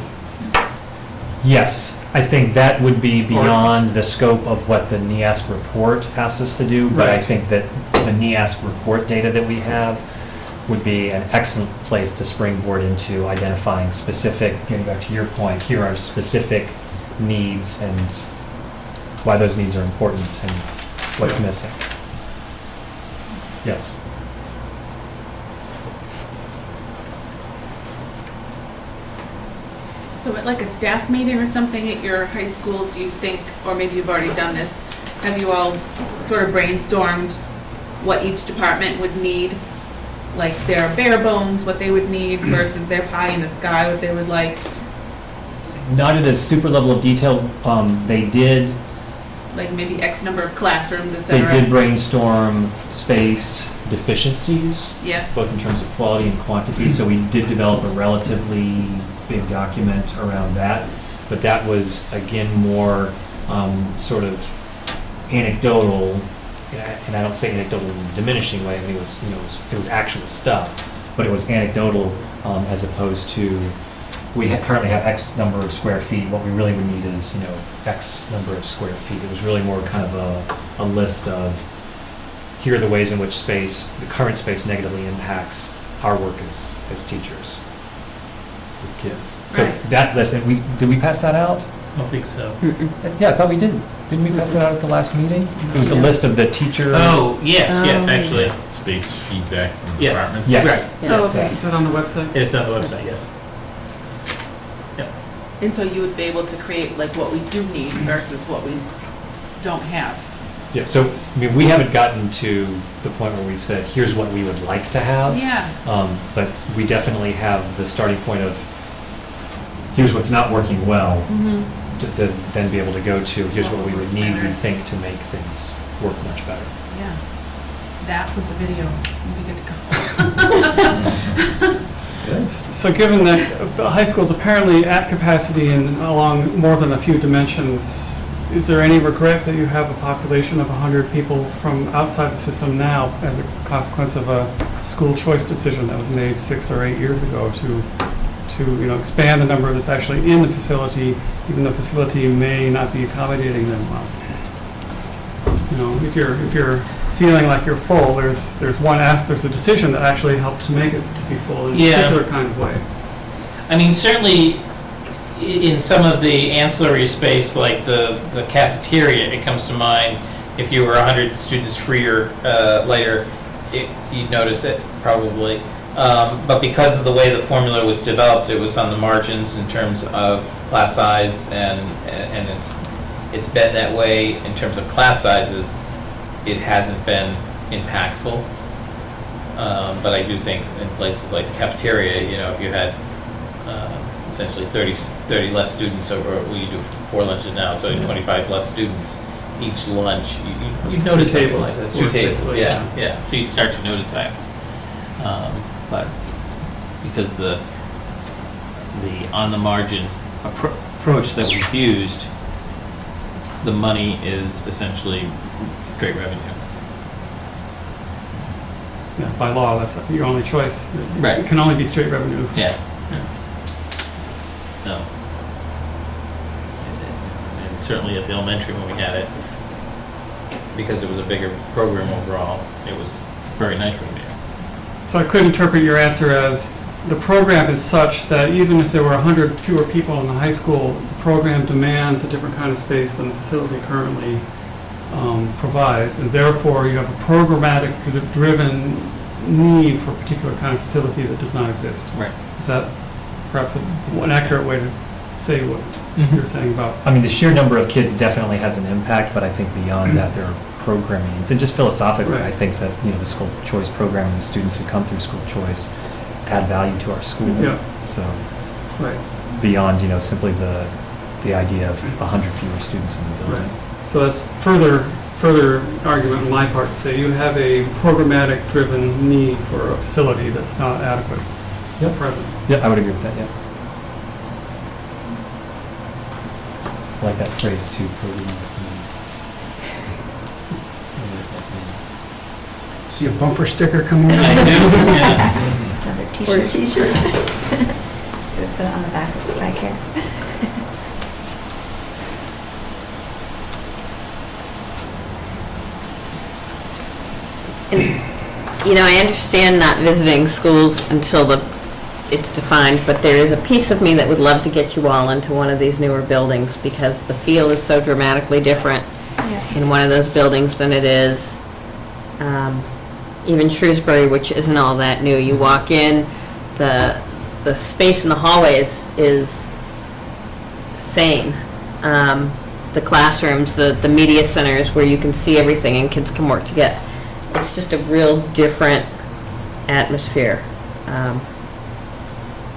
Yes, I think that would be beyond the scope of what the NEASC report asks us to do, but I Right. think that the NEASC report data that we have would be an excellent place to springboard into identifying specific, getting back to your point, here are specific needs and why those needs are important and what's missing. Yes. So at like a staff meeting or something at your high school, do you think, or maybe you've already done this, have you all sort of brainstormed what each department would need? Like their bare bones, what they would need versus their pie in the sky, what they would like? Not at a super level of detail. They did Like maybe X number of classrooms, et They cetera? did brainstorm space deficiencies, Yeah, both in terms of quality and quantity, so we did develop a relatively big document around that, but that was, again, more sort of anecdotal, and I don't say anecdotal in a diminishing way, I mean, it was, it was actual stuff, but it was anecdotal as opposed to, currently have X number of square feet, what we really would need is, X number of square feet. It was really more kind of a list of, here are the ways in which the current space negatively impacts our work as teachers with kids. So Right. that list, and did we pass that out? I don't think so. Yeah, I thought we did. Didn't we pass that out at the last meeting? It was a list of the teacher. Oh, yes, actually. Space feedback from the Yes. department. Yes. Right. Oh, okay. is that on the website? It's on the website, yes. And so you would be able to create like what we do need versus what we don't have. Yeah, so, I mean, we haven't gotten to the point where we've said, here's what we would like to have. Yeah, But we definitely have the starting point of, here's what's not working well, to then be able to go to, here's what we would need, we think, to make things work much better. yeah. That was a video. We get to go. So given that the high school is apparently at capacity and along more than a few dimensions, is there any regret that you have a population of 100 people from outside the system now as a consequence of a school choice decision that was made 6 or 8 years ago to expand the number that's actually in the facility, even though the facility may not be accommodating them well? If you're feeling like you're full, there's a decision that actually helped to make it to be full in a Yeah. particular kind of way. I mean, certainly in some of the ancillary space, like the cafeteria, it comes to mind, if you were 100 students freer later, you'd notice it probably. But because of the way the formula was developed, it was on the margins in terms of class size, and it's been that way in terms of class sizes. It hasn't been impactful. But I do think in places like the cafeteria, if you had essentially 30 less students over, you do 4 lunches now, so 25 less students each lunch, you'd It's notice two something like tables. that. Two tables, Basically, yeah. So you'd start to notice that. But because the on the margins approach that we've used, the money is essentially straight revenue. Yeah, by law, that's your only choice. Right. It can only be straight revenue. Yeah. So, and certainly at the elementary when we had it, because it was a bigger program overall, it was very nice revenue. So I could interpret your answer as the program is such that even if there were 100 fewer people in the high school, the program demands a different kind of space than the facility currently provides, and therefore you have a programmatic driven need for a particular kind of facility that does not exist. Right. Is that perhaps an accurate way to say what you're saying about? I mean, the sheer number of kids definitely has an impact, but I think beyond that, there are programming needs. And just philosophically, Right. I think that, the school choice program and the students who come through school choice add value to our school. Yeah. So Right. beyond, simply the idea of 100 fewer students in the building. Right. So that's further argument on my part to say you have a programmatic driven need for a facility that's not adequate at present. Yeah, I would agree with that, yeah. I like that phrase too, programmatic. See a bumper sticker coming I in? do, yeah. Another Or a t-shirt. t-shirt. Could put it on the back of the bike here. I understand not visiting schools until it's defined, but there is a piece of me that would love to get you all into one of these newer buildings because the feel is so dramatically different Yeah. in one of those buildings than it is even Shrewsbury, which isn't all that new. You walk in, the space in the hallways is sane. The classrooms, the media centers where you can see everything and kids can work together. It's just a real different atmosphere.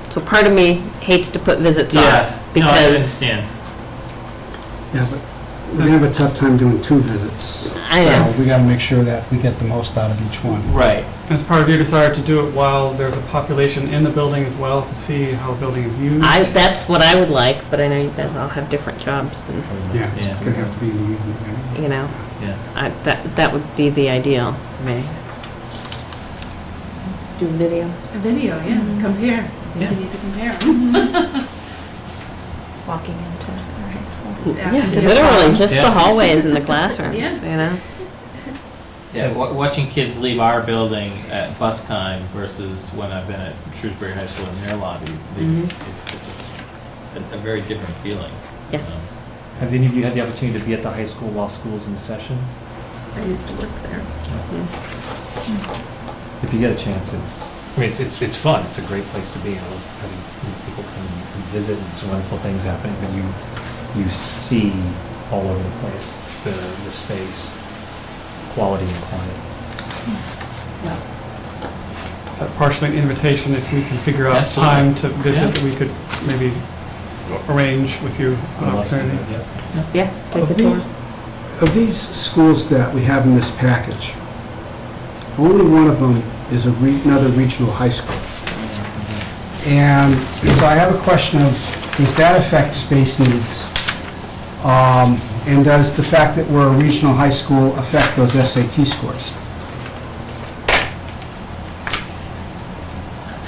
So part of me hates to put visits off No, I because understand. Yeah, but we're gonna have a tough time doing 2 visits. I know. So we gotta make sure that we get the most out of each one. Right. As part of your desire to do it while there's a population in the building as well to see how the building is used. that's what I would like, but I know you guys all have different jobs than, Yeah, it's Yeah. gonna have to be in the evening. anyway. Yeah. that would be the ideal for me. Do video. A video, yeah, compare. Yeah. You need to compare 'em. Walking into our high school. Yeah. Yeah, literally, just Yeah. the hallways and the classrooms, Yeah. Yeah, watching kids leave our building at bus time versus when I've been at Shrewsbury High School in their lobby, it's a very different feeling. Yes. Have any of you had the opportunity to be at the high school while school's in session? I used to work there. If you get a chance, it's fun. It's a great place to be. I love having people come and visit, and there's wonderful things happening, but you see all over the place the space, quality and quiet. Is that partially an invitation if we can figure out Absolutely. time to visit, Yeah. that we could maybe arrange with you an I'd love to do opportunity? that, Yeah, take a tour. Of these schools that we have in this package, only one of them is another regional high school. And so I have a question of, does that affect space needs? And does the fact that we're a regional high school affect those SAT scores?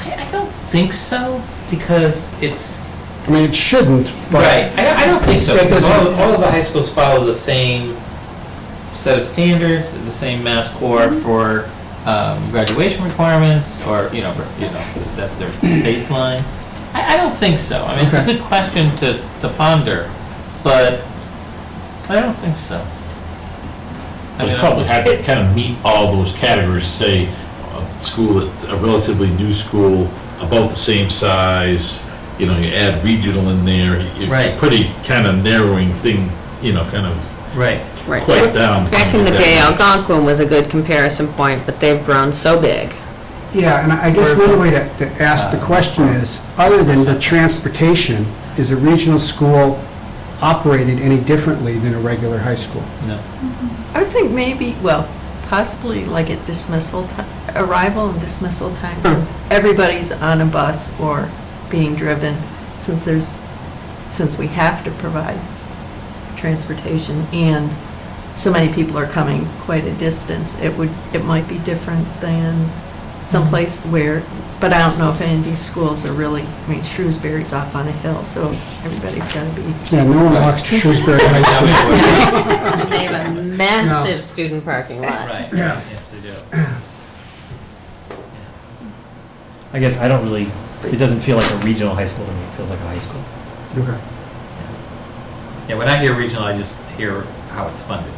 I don't think so, because it's, I mean, it shouldn't, but... right, I don't think so, That because doesn't- all of the high schools follow the same set of standards, the same mass core for graduation requirements, or, that's their baseline. I don't think so. I mean, it's a Okay. good question to ponder, but I don't think so. But it's probably had to kind of meet all those categories, say, a relatively new school, about the same size, you add regional in there, you're Right. pretty kind of narrowing things, kind of Right. Right. quite down. Back in the day, Algonquin was a good comparison point, but they've grown so big. Yeah, and I guess another way to ask the question is, other than the transportation, is a regional school operated any differently than a regular high school. No. I would think maybe, well, possibly like at dismissal time, arrival and dismissal time, since everybody's on a bus or being driven, since we have to provide transportation and so many people are coming quite a distance, it might be different than someplace where, but I don't know if any of these schools are really, I mean, Shrewsbury's off on a hill, so everybody's got to be. Yeah, no one walks to Shrewsbury High School. They have a massive student parking lot. Right, Yeah. yes, they do. I guess I don't really, it doesn't feel like a regional high school to me, it feels like a high school. Okay. Yeah, when I hear regional, I just hear how it's funded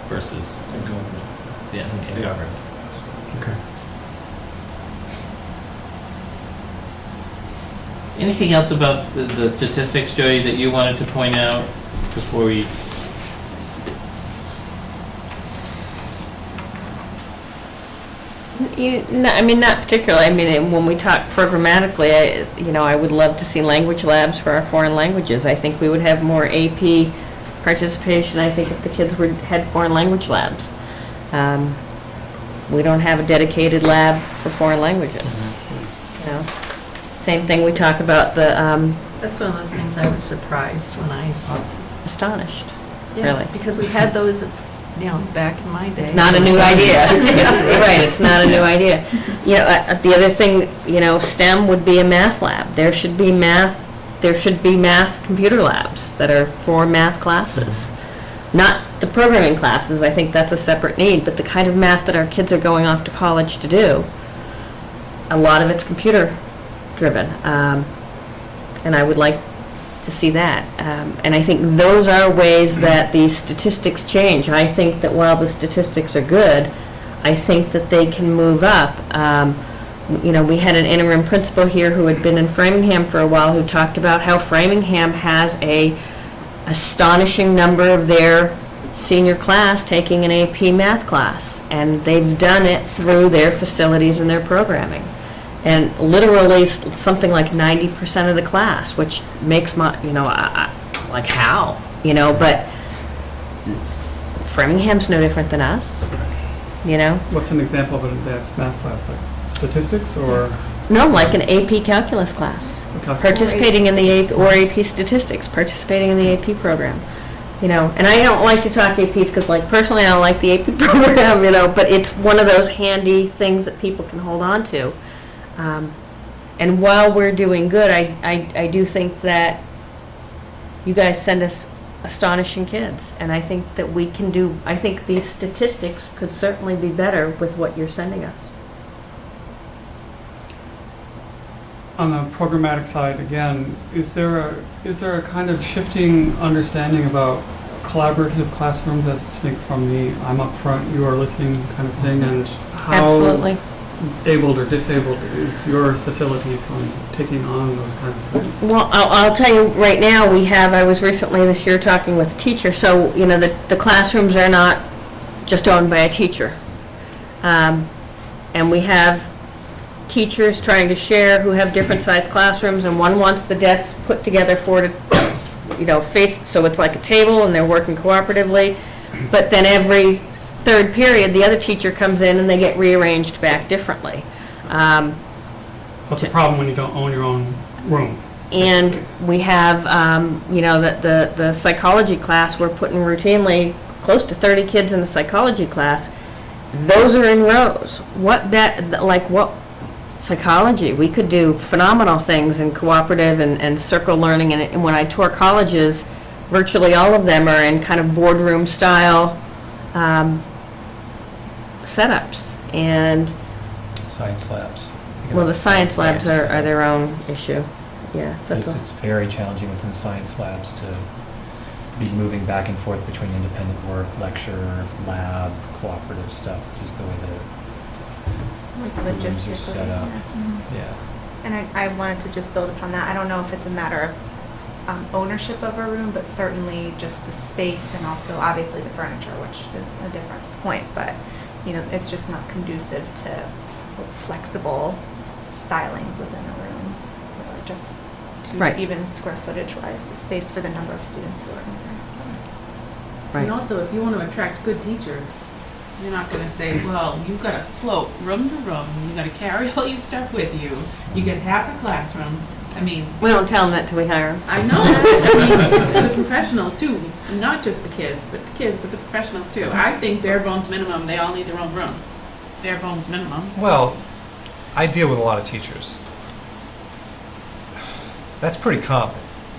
versus in government. Okay. Anything else about the statistics, Jody, that you wanted to point out before we? I mean, not particularly. I mean, when we talk programmatically, I would love to see language labs for our foreign languages. I think we would have more AP participation, I think, if the kids had foreign language labs. We don't have a dedicated lab for foreign languages. Same thing, we talk about the, That's one of those things I was surprised when I, astonished, yes, really. because we had those, back in my day. It's not a new idea. Right, it's not a new idea. The other thing, STEM would be a math lab. There should be math computer labs that are for math classes. Not the programming classes, I think that's a separate need, but the kind of math that our kids are going off to college to do, a lot of it's computer driven. And I would like to see that. And I think those are ways that these statistics change. I think that while the statistics are good, I think that they can move up. We had an interim principal here who had been in Framingham for a while who talked about how Framingham has a astonishing number of their senior class taking an AP math class, and they've done it through their facilities and their programming. And literally something like 90% of the class, which makes my, like how, but Framingham's no different than us, What's an example of an advanced math class, like statistics or? No, like an AP calculus class, participating in the AP, or AP statistics, participating in the AP program, And I don't like to talk APs because, like, personally, I don't like the AP program, but it's one of those handy things that people can hold on to. And while we're doing good, I do think that you guys send us astonishing kids, and I think that we can do, I think these statistics could certainly be better with what you're sending us. On the programmatic side, again, is there a kind of shifting understanding about collaborative classrooms as distinct from the I'm up front, you are listening kind of thing, and how Absolutely. abled or disabled is your facility from taking on those kinds of things? Well, I'll tell you right now, I was recently this year talking with a teacher, so, the classrooms are not just owned by a teacher. And we have teachers trying to share who have different sized classrooms, and one wants the desks put together faced, so it's like a table and they're working cooperatively, but then every third period, the other teacher comes in and they get rearranged back differently. What's the problem when you don't own your own room? And we have, the psychology class, we're putting routinely close to 30 kids in the psychology class. Those are in rows. What psychology? We could do phenomenal things in cooperative and circle learning. And when I tour colleges, virtually all of them are in kind of boardroom style setups. And Science labs. well, the science labs are their own issue. Yeah, that's It's very challenging within science labs to be moving back and forth between independent work, lecture, lab, cooperative stuff, just the way that Like rooms are logistically. set up. Yeah. Yeah. And I wanted to just build upon that. I don't know if it's a matter of ownership of a room, but certainly just the space and also obviously the furniture, which is a different point. But, it's just not conducive to flexible stylings within a room. Really just to Right. even square footage wise, the space for the number of students who are in there, so. And also, if you want to attract good teachers, you're not going to say, well, you've got to float room to room, you got to carry all your stuff with you, you get half the classroom. I mean, We don't tell them that till we hire them. I know, I mean, it's for the professionals too, not just the kids, but the professionals too. I think bare bones minimum, they all need their own room. Bare bones minimum. Well, I deal with a lot of teachers. That's pretty common.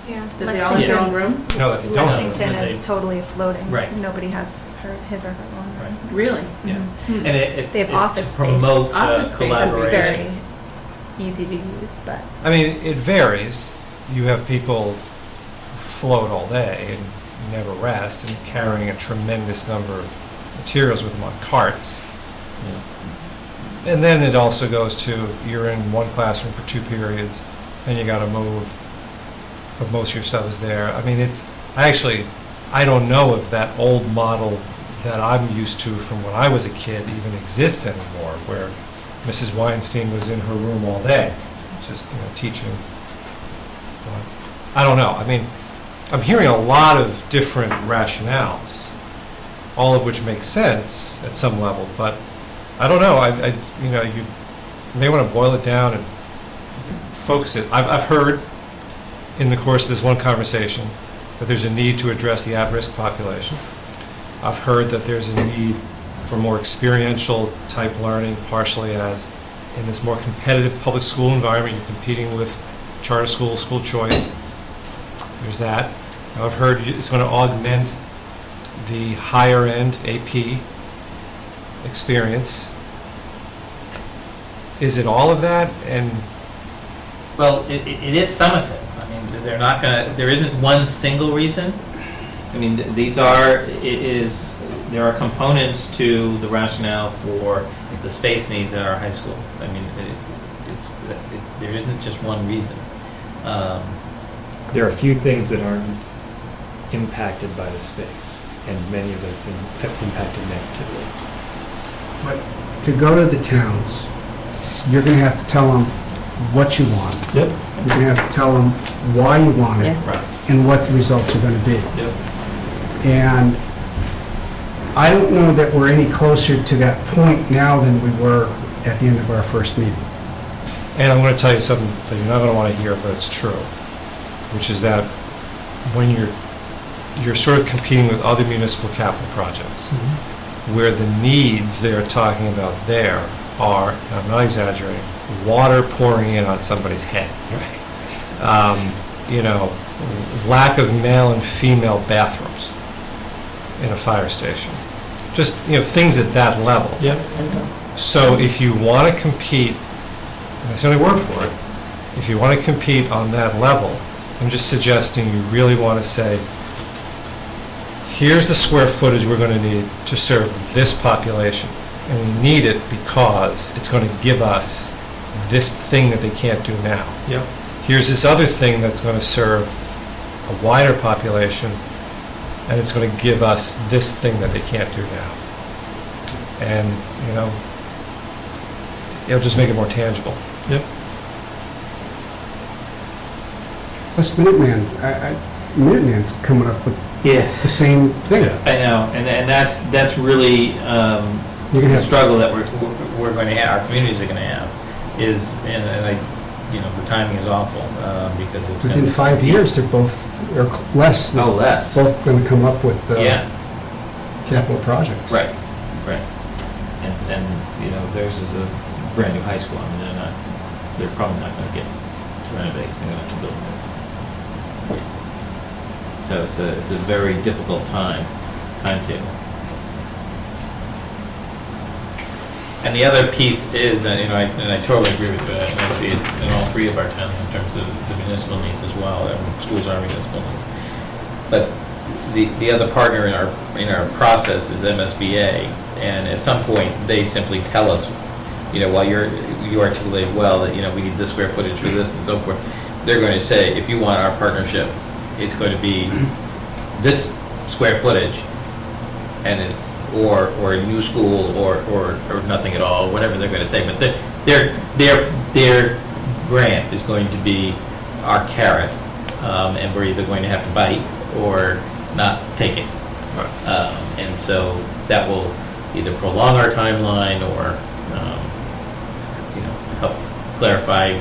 Yeah. That they all need their own room? No, that they don't. Lexington That they- is totally floating. Right. Nobody has his or her own room. Really? Yeah. Hmm. And it's They have it's office to space. promote Office space. It's collaboration. very easy to use, but I mean, it varies. You have people who float all day and never rest and carrying a tremendous number of materials with them on carts. And then it also goes to, you're in one classroom for 2 periods, then you gotta move, but most of your stuff is there. I mean, I don't know if that old model that I'm used to from when I was a kid even exists anymore, where Mrs. Weinstein was in her room all day, just, teaching. I don't know. I mean, I'm hearing a lot of different rationales, all of which make sense at some level, but I don't know. You may want to boil it down and focus it. I've heard in the course of this one conversation that there's a need to address the at-risk population. I've heard that there's a need for more experiential type learning, partially as in this more competitive public school environment, you're competing with charter school, school choice. There's that. I've heard it's going to augment the higher end AP experience. Is it all of that? And Well, it is summative. I mean, they're not gonna, there isn't one single reason. I mean, there are components to the rationale for the space needs at our high school. I mean, there isn't just one reason. There are a few things that aren't impacted by the space, and many of those things have impacted negatively. But to go to the towns, you're going to have to tell them what you want. Yep. You're going to have to tell them why you want it Yeah. and what the results are going to be. Yep. And I don't know that we're any closer to that point now than we were at the end of our first meeting. And I'm going to tell you something that you're not going to want to hear, but it's true, which is that when you're sort of competing with other municipal capital projects, where the needs they're talking about there are, and I'm not exaggerating, water pouring in on somebody's head. Lack of male and female bathrooms in a fire station. Just, things at that level. Yep. So if you want to compete, and that's the only word for it, if you want to compete on that level, I'm just suggesting you really want to say, here's the square footage we're going to need to serve this population. And we need it because it's going to give us this thing that they can't do now. Yep. Here's this other thing that's going to serve a wider population, and it's going to give us this thing that they can't do now. And, it'll just make it more tangible. Yep. Plus Minuteman's coming up with Yes. the same thing. I know, and that's really You're going the to have, struggle that we're going to have, our communities are going to have, is, and the timing is awful, because it's within gonna 5 years, they're both, or less, Oh, less. both going to come up with Yeah, capital projects. right. And theirs is a brand new high school. I mean, they're probably not going to get to renovate, they're going to have to build new. So it's a very difficult timetable. And the other piece is, and I totally agree with that, and I see it in all three of our towns in terms of the municipal needs as well, schools are municipal needs. But the other partner in our process is MSBA, and at some point, they simply tell us, while you articulate well that, we need this square footage for this and so forth, they're going to say, if you want our partnership, it's going to be this square footage, and it's, or a new school, or nothing at all, whatever they're going to say, but their grant is going to be our carrot, and we're either going to have to bite or not take it. And so that will either prolong our timeline or, help clarify,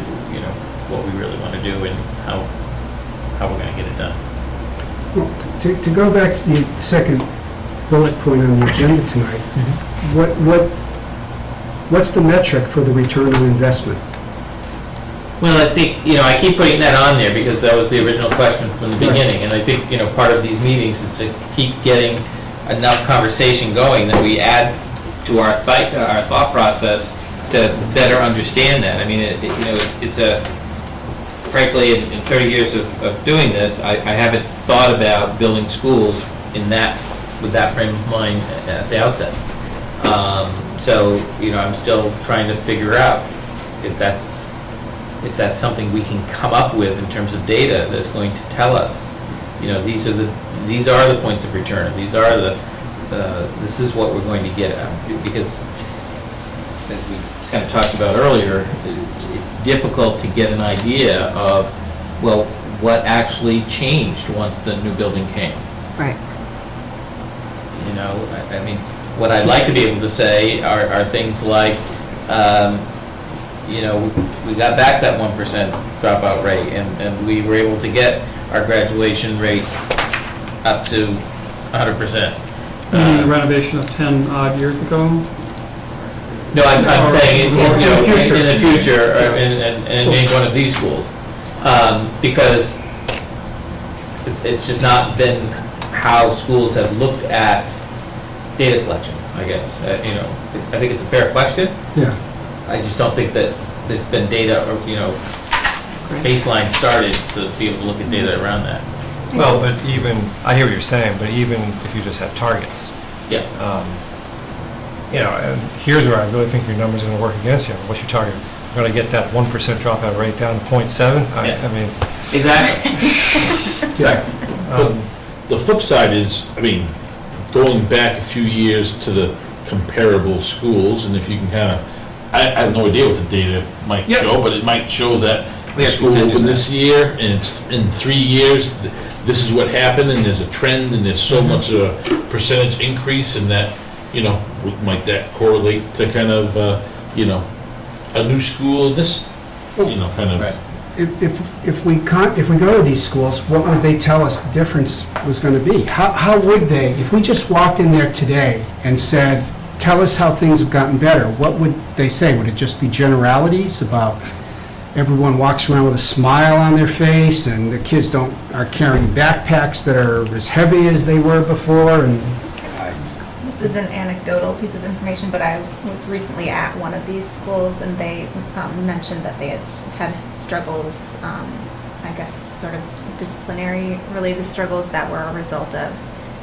what we really want to do and how we're going to get it done. Well, to go back to the second bullet point on the agenda tonight, what's the metric for the return on investment? Well, I think, I keep putting that on there because that was the original question from the beginning. And I think, part of these meetings is to keep getting enough conversation going that we add to our thought process to better understand that. I mean, it's frankly, in 30 years of doing this, I haven't thought about building schools with that frame of mind at the outset. So, I'm still trying to figure out if that's something we can come up with in terms of data that's going to tell us, these are the points of return. This is what we're going to get at. Because as we kind of talked about earlier, it's difficult to get an idea of, well, what actually changed once the new building came. Right. I mean, what I'd like to be able to say are things like, we got back that 1% dropout rate, and we were able to get our graduation rate up to 100%. The renovation of 10 odd years ago? No, I'm saying, in the future, or in one of these schools, because it's just not been how schools have looked at data collection, I guess. I think it's a fair question. Yeah. I just don't think that there's been data, or, baseline started to be able to look at data around that. Well, but even, I hear what you're saying, but even if you just had targets, Yeah. and here's where I really think your number's going to work against you. What's your target? You're going to get that 1% dropout rate down to 0.7? Yeah. I mean, Exactly. But the flip side is, going back a few years to the comparable schools, and if you can kind of, I have no idea what the data might show, but it might show that the school opened this year, and it's in 3 years, this is what happened, and there's a trend, and there's so much a percentage increase, and that, might that correlate to kind of, a new school, this, kind of. Right. If we go to these schools, what would they tell us the difference was going to be? How would they, if we just walked in there today and said, tell us how things have gotten better, what would they say? Would it just be generalities about everyone walks around with a smile on their face and the kids are carrying backpacks that are as heavy as they were before? And This is an anecdotal piece of information, but I was recently at one of these schools, and they mentioned that they had struggles, I guess, sort of disciplinary-related struggles that were a result of,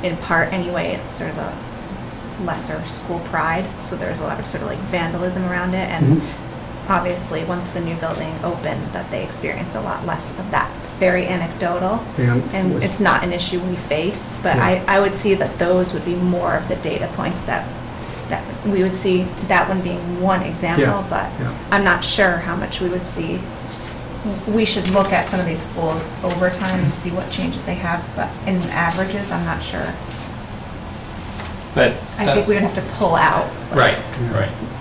in part anyway, sort of a lesser school pride. So there was a lot of sort of like vandalism around it, and obviously, once the new building opened, that they experienced a lot less of that. It's very anecdotal, and it's not an issue we face, but I would see that those would be more of the data points that we would see, that one being one example, but I'm not sure how much we would see. We should look at some of these schools over time and see what changes they have, but in averages, I'm not sure. But I think we would have to pull out right.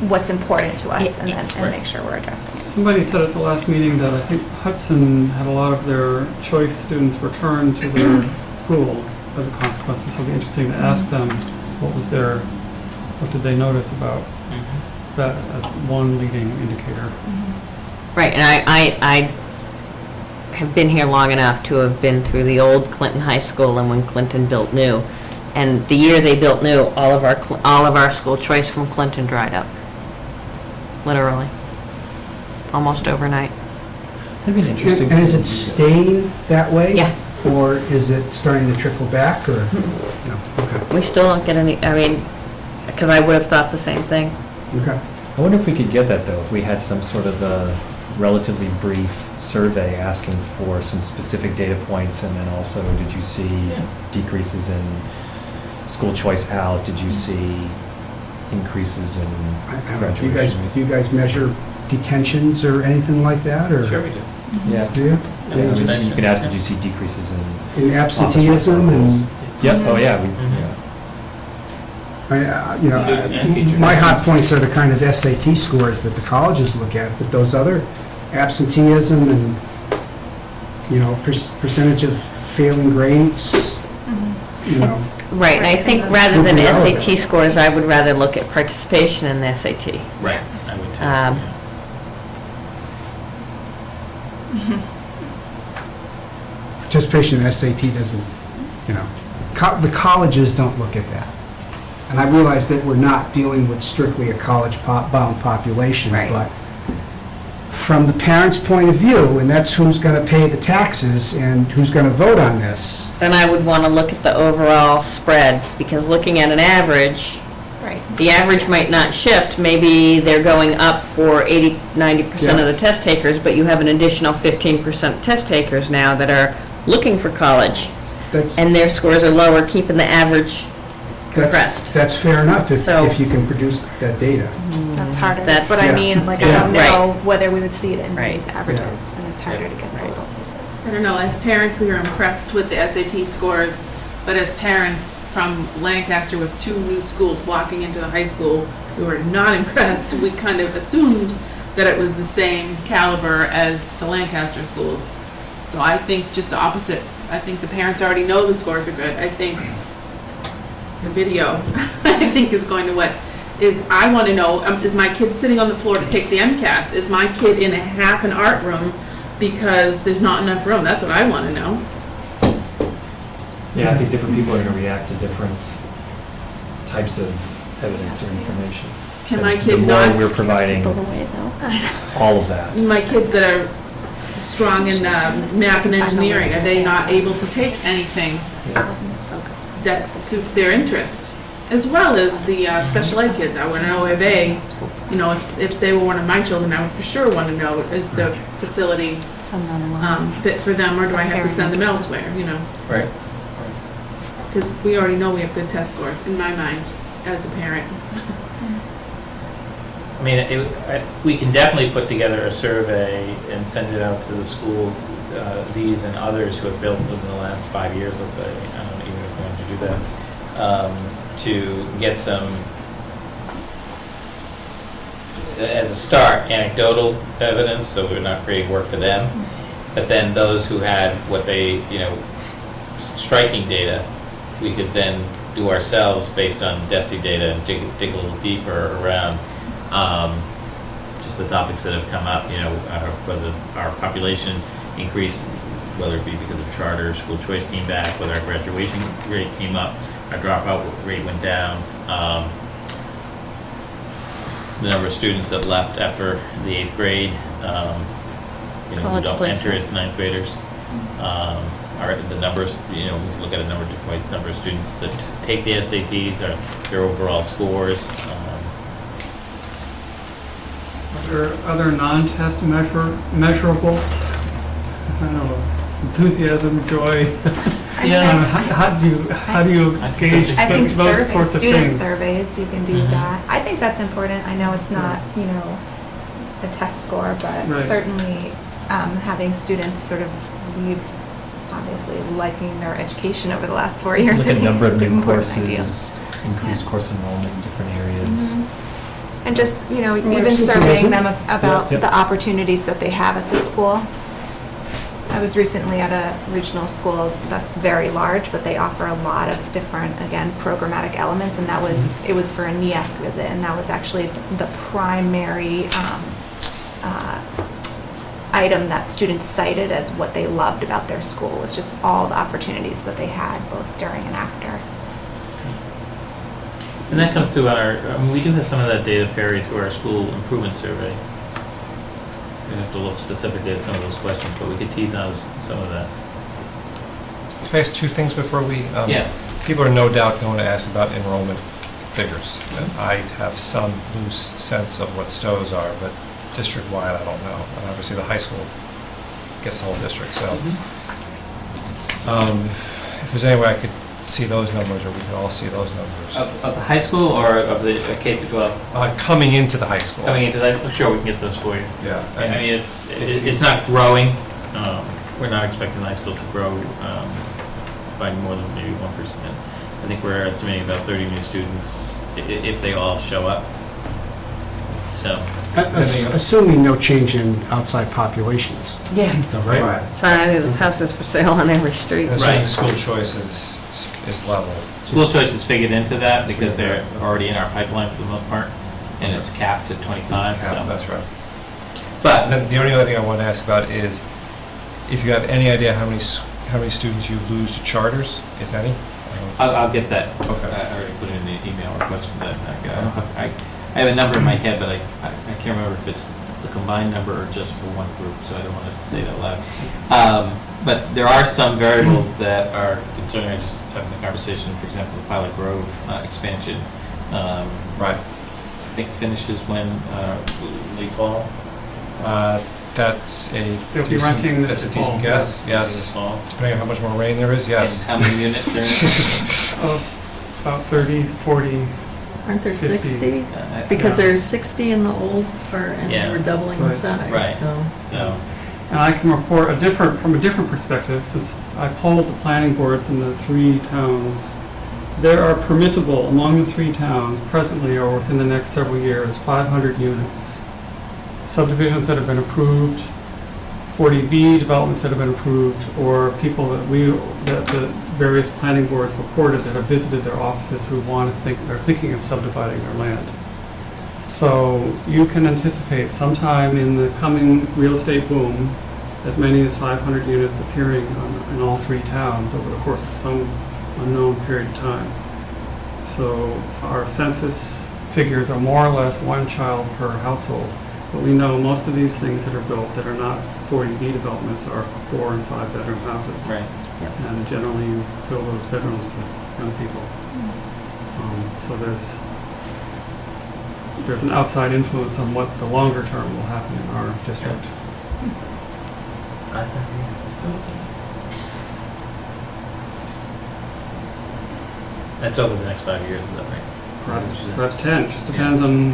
what's important to us and make sure we're addressing it. Somebody said at the last meeting that I think Hudson had a lot of their choice students return to their school as a consequence, and so it'd be interesting to ask them what did they notice about that as one leading indicator. Right, and I have been here long enough to have been through the old Clinton High School and when Clinton built new. And the year they built new, all of our school choice from Clinton dried up. Literally. Almost overnight. That'd be an interesting. And is it staying that way? Yeah. Or is it starting to trickle back, or, no, okay, We still don't get any, because I would have thought the same thing. okay. I wonder if we could get that, though, if we had some sort of a relatively brief survey asking for some specific data points, and then also, did you see decreases in school choice out? Did you see increases in I don't know, graduation? do you guys measure detentions or anything like that, or? Sure we do. Yeah. Do you? And then you can ask, did you see decreases in? In absenteeism and, Yep, oh yeah, my hot points are the kind of SAT scores that the colleges look at, but those other absenteeism and, percentage of failing grades, Right, and I think rather than SAT scores, I would rather look at participation in the SAT. Right, I would too. Um, yeah. participation in SAT doesn't, the colleges don't look at that. And I realize that we're not dealing with strictly a college-bound population, Right. but from the parents' point of view, and that's who's going to pay the taxes and who's going to vote on this. Then I would want to look at the overall spread, because looking at an average, Right. the average might not shift. Maybe they're going up for 80, 90% of the test takers, but you have an additional 15% test takers now that are looking for college, That's, and their scores are lower, keeping the average compressed. that's fair enough So- if you can produce that data. That's harder. That's- That's what I Yeah. mean. Like, I Yeah. don't know whether we would see it in Right. these averages, and it's harder to get the little pieces. I don't know, as parents, we were impressed with the SAT scores, but as parents from Lancaster with 2 new schools walking into the high school, we were not impressed. We kind of assumed that it was the same caliber as the Lancaster schools. So I think just the opposite. I think the parents already know the scores are good. I think the video, I think, is going to I want to know, is my kid sitting on the floor to take the MCAS? Is my kid in half an art room because there's not enough room? That's what I want to know. Yeah, I think different people are going to react to different types of evidence or information. Can my And kid the not, more we're providing all of that. my kids that are strong in math and engineering, are they not able to take anything I wasn't as focused on that suits their interest? As well as the special ed kids. I want to know if they, if they were one of my children, I would for sure want to know, is the facility fit for them, or do I have to send them elsewhere, Right. Because we already know we have good test scores, in my mind, as a parent. I mean, we can definitely put together a survey and send it out to the schools, these and others who have built within the last 5 years, let's say. I don't even know if we're going to do that. To get some, as a start, anecdotal evidence, so we're not creating work for them. But then those who had what they, striking data, we could then do ourselves based on DESI data and dig a little deeper around just the topics that have come up, whether our population increased, whether it be because of charter, school choice came back, whether our graduation rate came up, our dropout rate went down, the number of students that left after the 8th grade, who College don't enter placement. as 9th graders. The numbers, we look at a number of different ways, number of students that take the SATs, their overall scores. Are there other non-test measurables? I don't know, enthusiasm, joy. Yeah. How do you gauge I think those sorts of student things? surveys, you can do Mhm. that. I think that's important. I know it's not, a test score, but Right. certainly having students sort of leave, obviously liking their education over the last 4 years, Look I at think number is of an new important idea. courses, increased course enrollment in different areas. Mhm. And just, even absenteeism. surveying them about Yep. the opportunities that they have at the school. I was recently at a regional school that's very large, but they offer a lot of different, again, programmatic elements, and it was for a NEASC visit, and that was actually the primary item that students cited as what they loved about their school, was just all the opportunities that they had, both during and after. And that comes through we do have some of that data, Perry, to our school improvement survey. We have to look specifically at some of those questions, but we could tease out some of that. Can I ask 2 things before we? Yeah. People are no doubt going to ask about enrollment figures. And I have some loose sense of what STOs are, but district-wide, I don't know. And obviously, the high school gets the whole district, so. If there's any way I could see those numbers, or we could all see those numbers. Of the high school or of the K through 12? Coming into the high school. Coming into that, sure, we can get those for you. Yeah. I mean, it's not growing, we're not expecting the high school to grow by more than maybe 1%. I think we're estimating about 30 new students if they all show up. So, Assuming no change in outside populations. Yeah. Right. So this house is for sale on every street. And assuming Right. school choice is level. school choice is figured into that because they're already in our pipeline for the most part, and it's capped at 25, Yeah, so. that's right. But, And then the only other thing I wanted to ask about is if you have any idea how many students you lose to charters, if any? I'll get that. Okay. I already put in the email request for that. I have a number in my head, but I can't remember if it's the combined number or just for one group, so I don't want to say it out loud. But there are some variables that are concerning. I just having the conversation, for example, the Pilot Grove expansion. Right. I think finishes when, late fall? That's a They'll be renting decent, this that's a decent fall, guess, This yes. fall. Depending on how much more rain there is, yes. And how many units are in it? About 30, 40. Aren't there 50. 60? I- Because there's 60 in the old part, and Yeah. we're doubling the Right. size, Right. so. So, And I can report from a different perspective, since I polled the planning boards in the 3 towns. There are permittable among the 3 towns presently or within the next several years, 500 units. Subdivisions that have been approved, 40B developments that have been approved, or people that the various planning boards reported that have visited their offices who they're thinking of subdividing their land. So you can anticipate sometime in the coming real estate boom, as many as 500 units appearing in all 3 towns over the course of some unknown period of time. So our census figures are more or less 1 child per household. But we know most of these things that are built that are not 40B developments are 4 and 5 bedroom houses. right. And generally you fill those bedrooms with young people. So there's an outside influence on what the longer term will happen in our district. That's over the next 5 years, is that right? Perhaps 10, just depends on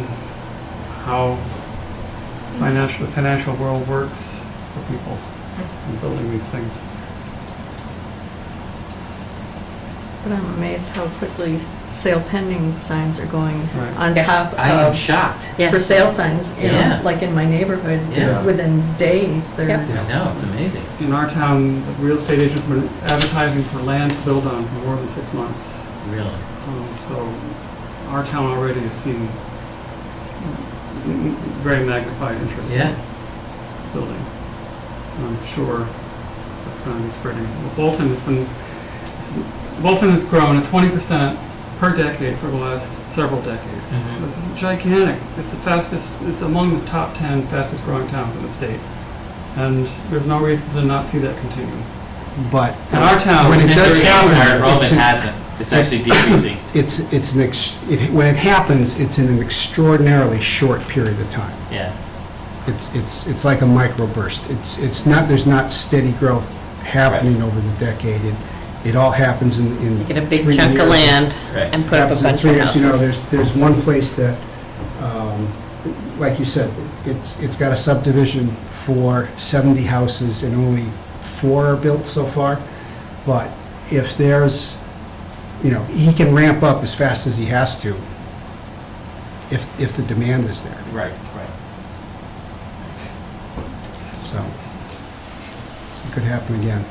how the financial world works for people in building these things. But I'm amazed how quickly sale pending signs are going Right. on top I am of shocked. for sale signs, Yeah. like in my neighborhood, Yeah. within days, they're. Yep. I know, it's amazing. In our town, the real estate agents have been advertising for land to build on for more than 6 months. Really. So our town already has seen very magnified interest Yeah. in building. And I'm sure that's going to be spreading. Well, Bolton has grown at 20% per decade for the last several decades. Mhm. This is gigantic. It's among the top 10 fastest growing towns in the state. And there's no reason to not see that continue. But In our town, when it Since does our happen, enrollment it's an- hasn't. It's actually decreasing. when it happens, it's in an extraordinarily short period of time. Yeah. It's like a microburst. There's not steady growth happening over the decade. It all happens in You get a big 3 chunk of years. land Right. and put up a Happens in bunch 3 of years. You know, houses. there's one place that, like you said, it's got a subdivision for 70 houses and only 4 are built so far. But if there's, he can ramp up as fast as he has to if the demand is there. Right. So it could happen again.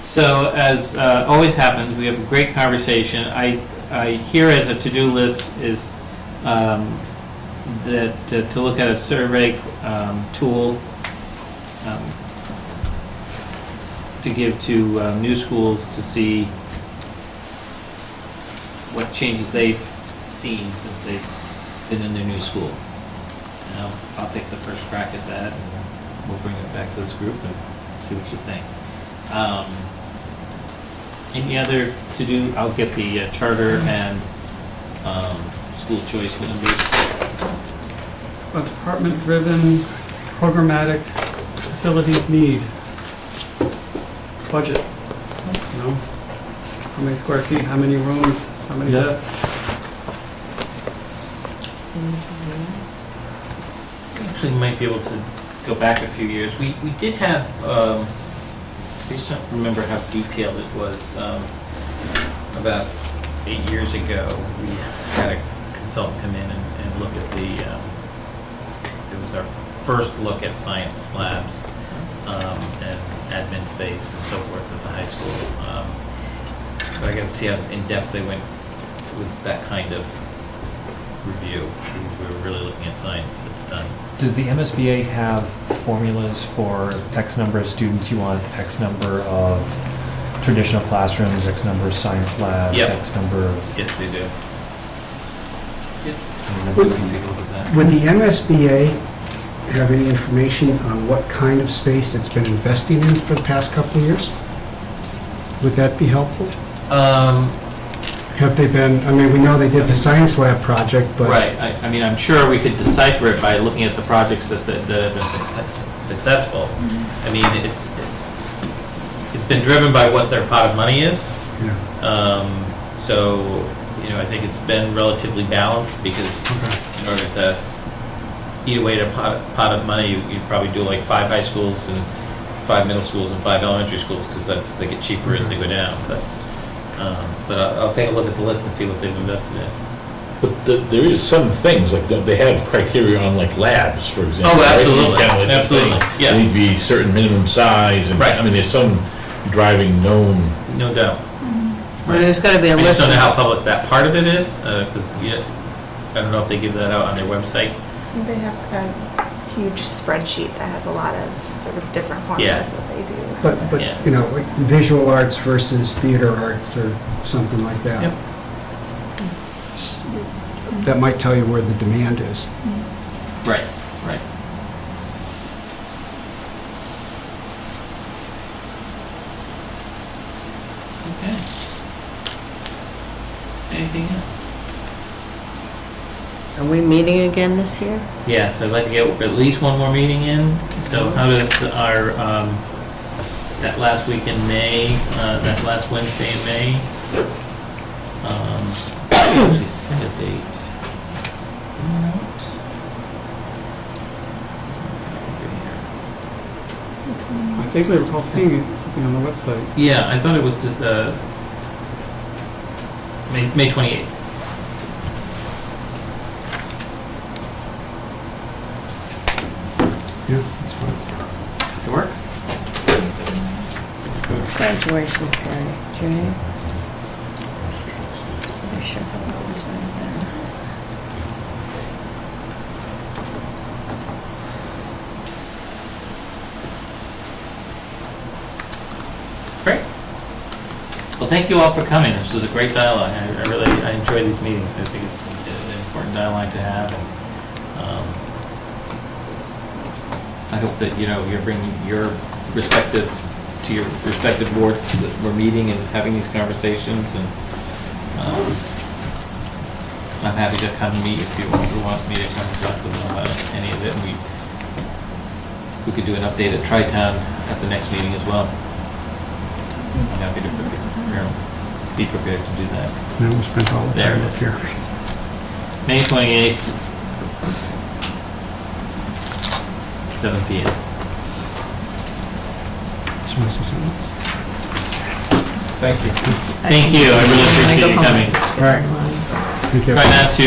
So as always happens, we have a great conversation. I hear as a to-do list is that to look at a survey tool to give to new schools to see what changes they've seen since they've been in their new school. And I'll take the first crack at that, and we'll bring it back to this group and see what you think. Any other to do? I'll get the charter and school choice numbers. A department-driven, programmatic facilities need budget. How many square feet, how many rooms, how many Yeah. desks? actually might be able to go back a few years. We did have, I just don't remember how detailed it was. About 8 years ago, we had a consultant come in and look at it was our first look at science labs and admin space and so forth at the high school. But I got to see how in-depth they went with that kind of review. We were really looking at science at the time. Does the MSBA have formulas for X number of students you want, X number of traditional classrooms, X number of science labs, Yep. X number of... Yes, they do. Would- We can take a look at that. Would the MSBA have any information on what kind of space it's been investing in for the past couple of years? Would that be helpful? Have they been, I mean, we know they did the science lab project, but... Right, I mean, I'm sure we could decipher it by looking at the projects that have been successful. I mean, it's been driven by what their pot of money is. Yeah. So, you know, I think it's been relatively balanced because in order to eat away at a pot of money, you'd probably do like 5 high schools and 5 middle schools and 5 elementary schools because they get cheaper as they go down. But I'll take a look at the list and see what they've invested in. But there is some things, like they have criteria on like labs, for example. Oh, right? absolutely. Kind of like Absolutely, saying yeah. They need to be a certain minimum size, and, Right. I mean, there's some driving known. No doubt. Well, there's got to be a I just list. don't know how public that part of it is, because I don't know if they give that out on their website. They have a huge spreadsheet that has a lot of sort of different formulas Yeah. that they do. But, Yeah. you know, like visual arts versus theater arts or something like that. Yep. That might tell you where the demand is. Right, right. Okay. Anything else? Are we meeting again this year? Yes, I'd like to get at least one more meeting in. So how does our, that last week in May, that last Wednesday in May, actually set a date. You know what? I think I recall seeing it, something on the website. Yeah, I thought it was May 28th. Yeah, that's fine. Does it work? It's graduation period, Jay. They should have a website there. Great. Well, thank you all for coming. This was a great dialogue. I enjoy these meetings. I think it's an important dialogue to have. And, I hope that, you know, you're bringing your respective boards that we're meeting and having these conversations. And I'm happy to come meet if you want me to come talk with them about any of it. And we could do an update at Tri-Town at the next meeting as well. I'm happy to be prepared to do that. Now we spent all the There time it up is. here. May 28th, 7 p.m. Just want to say something? Thank you. Thank you, I really appreciate you coming. All right. Thank you. Try not to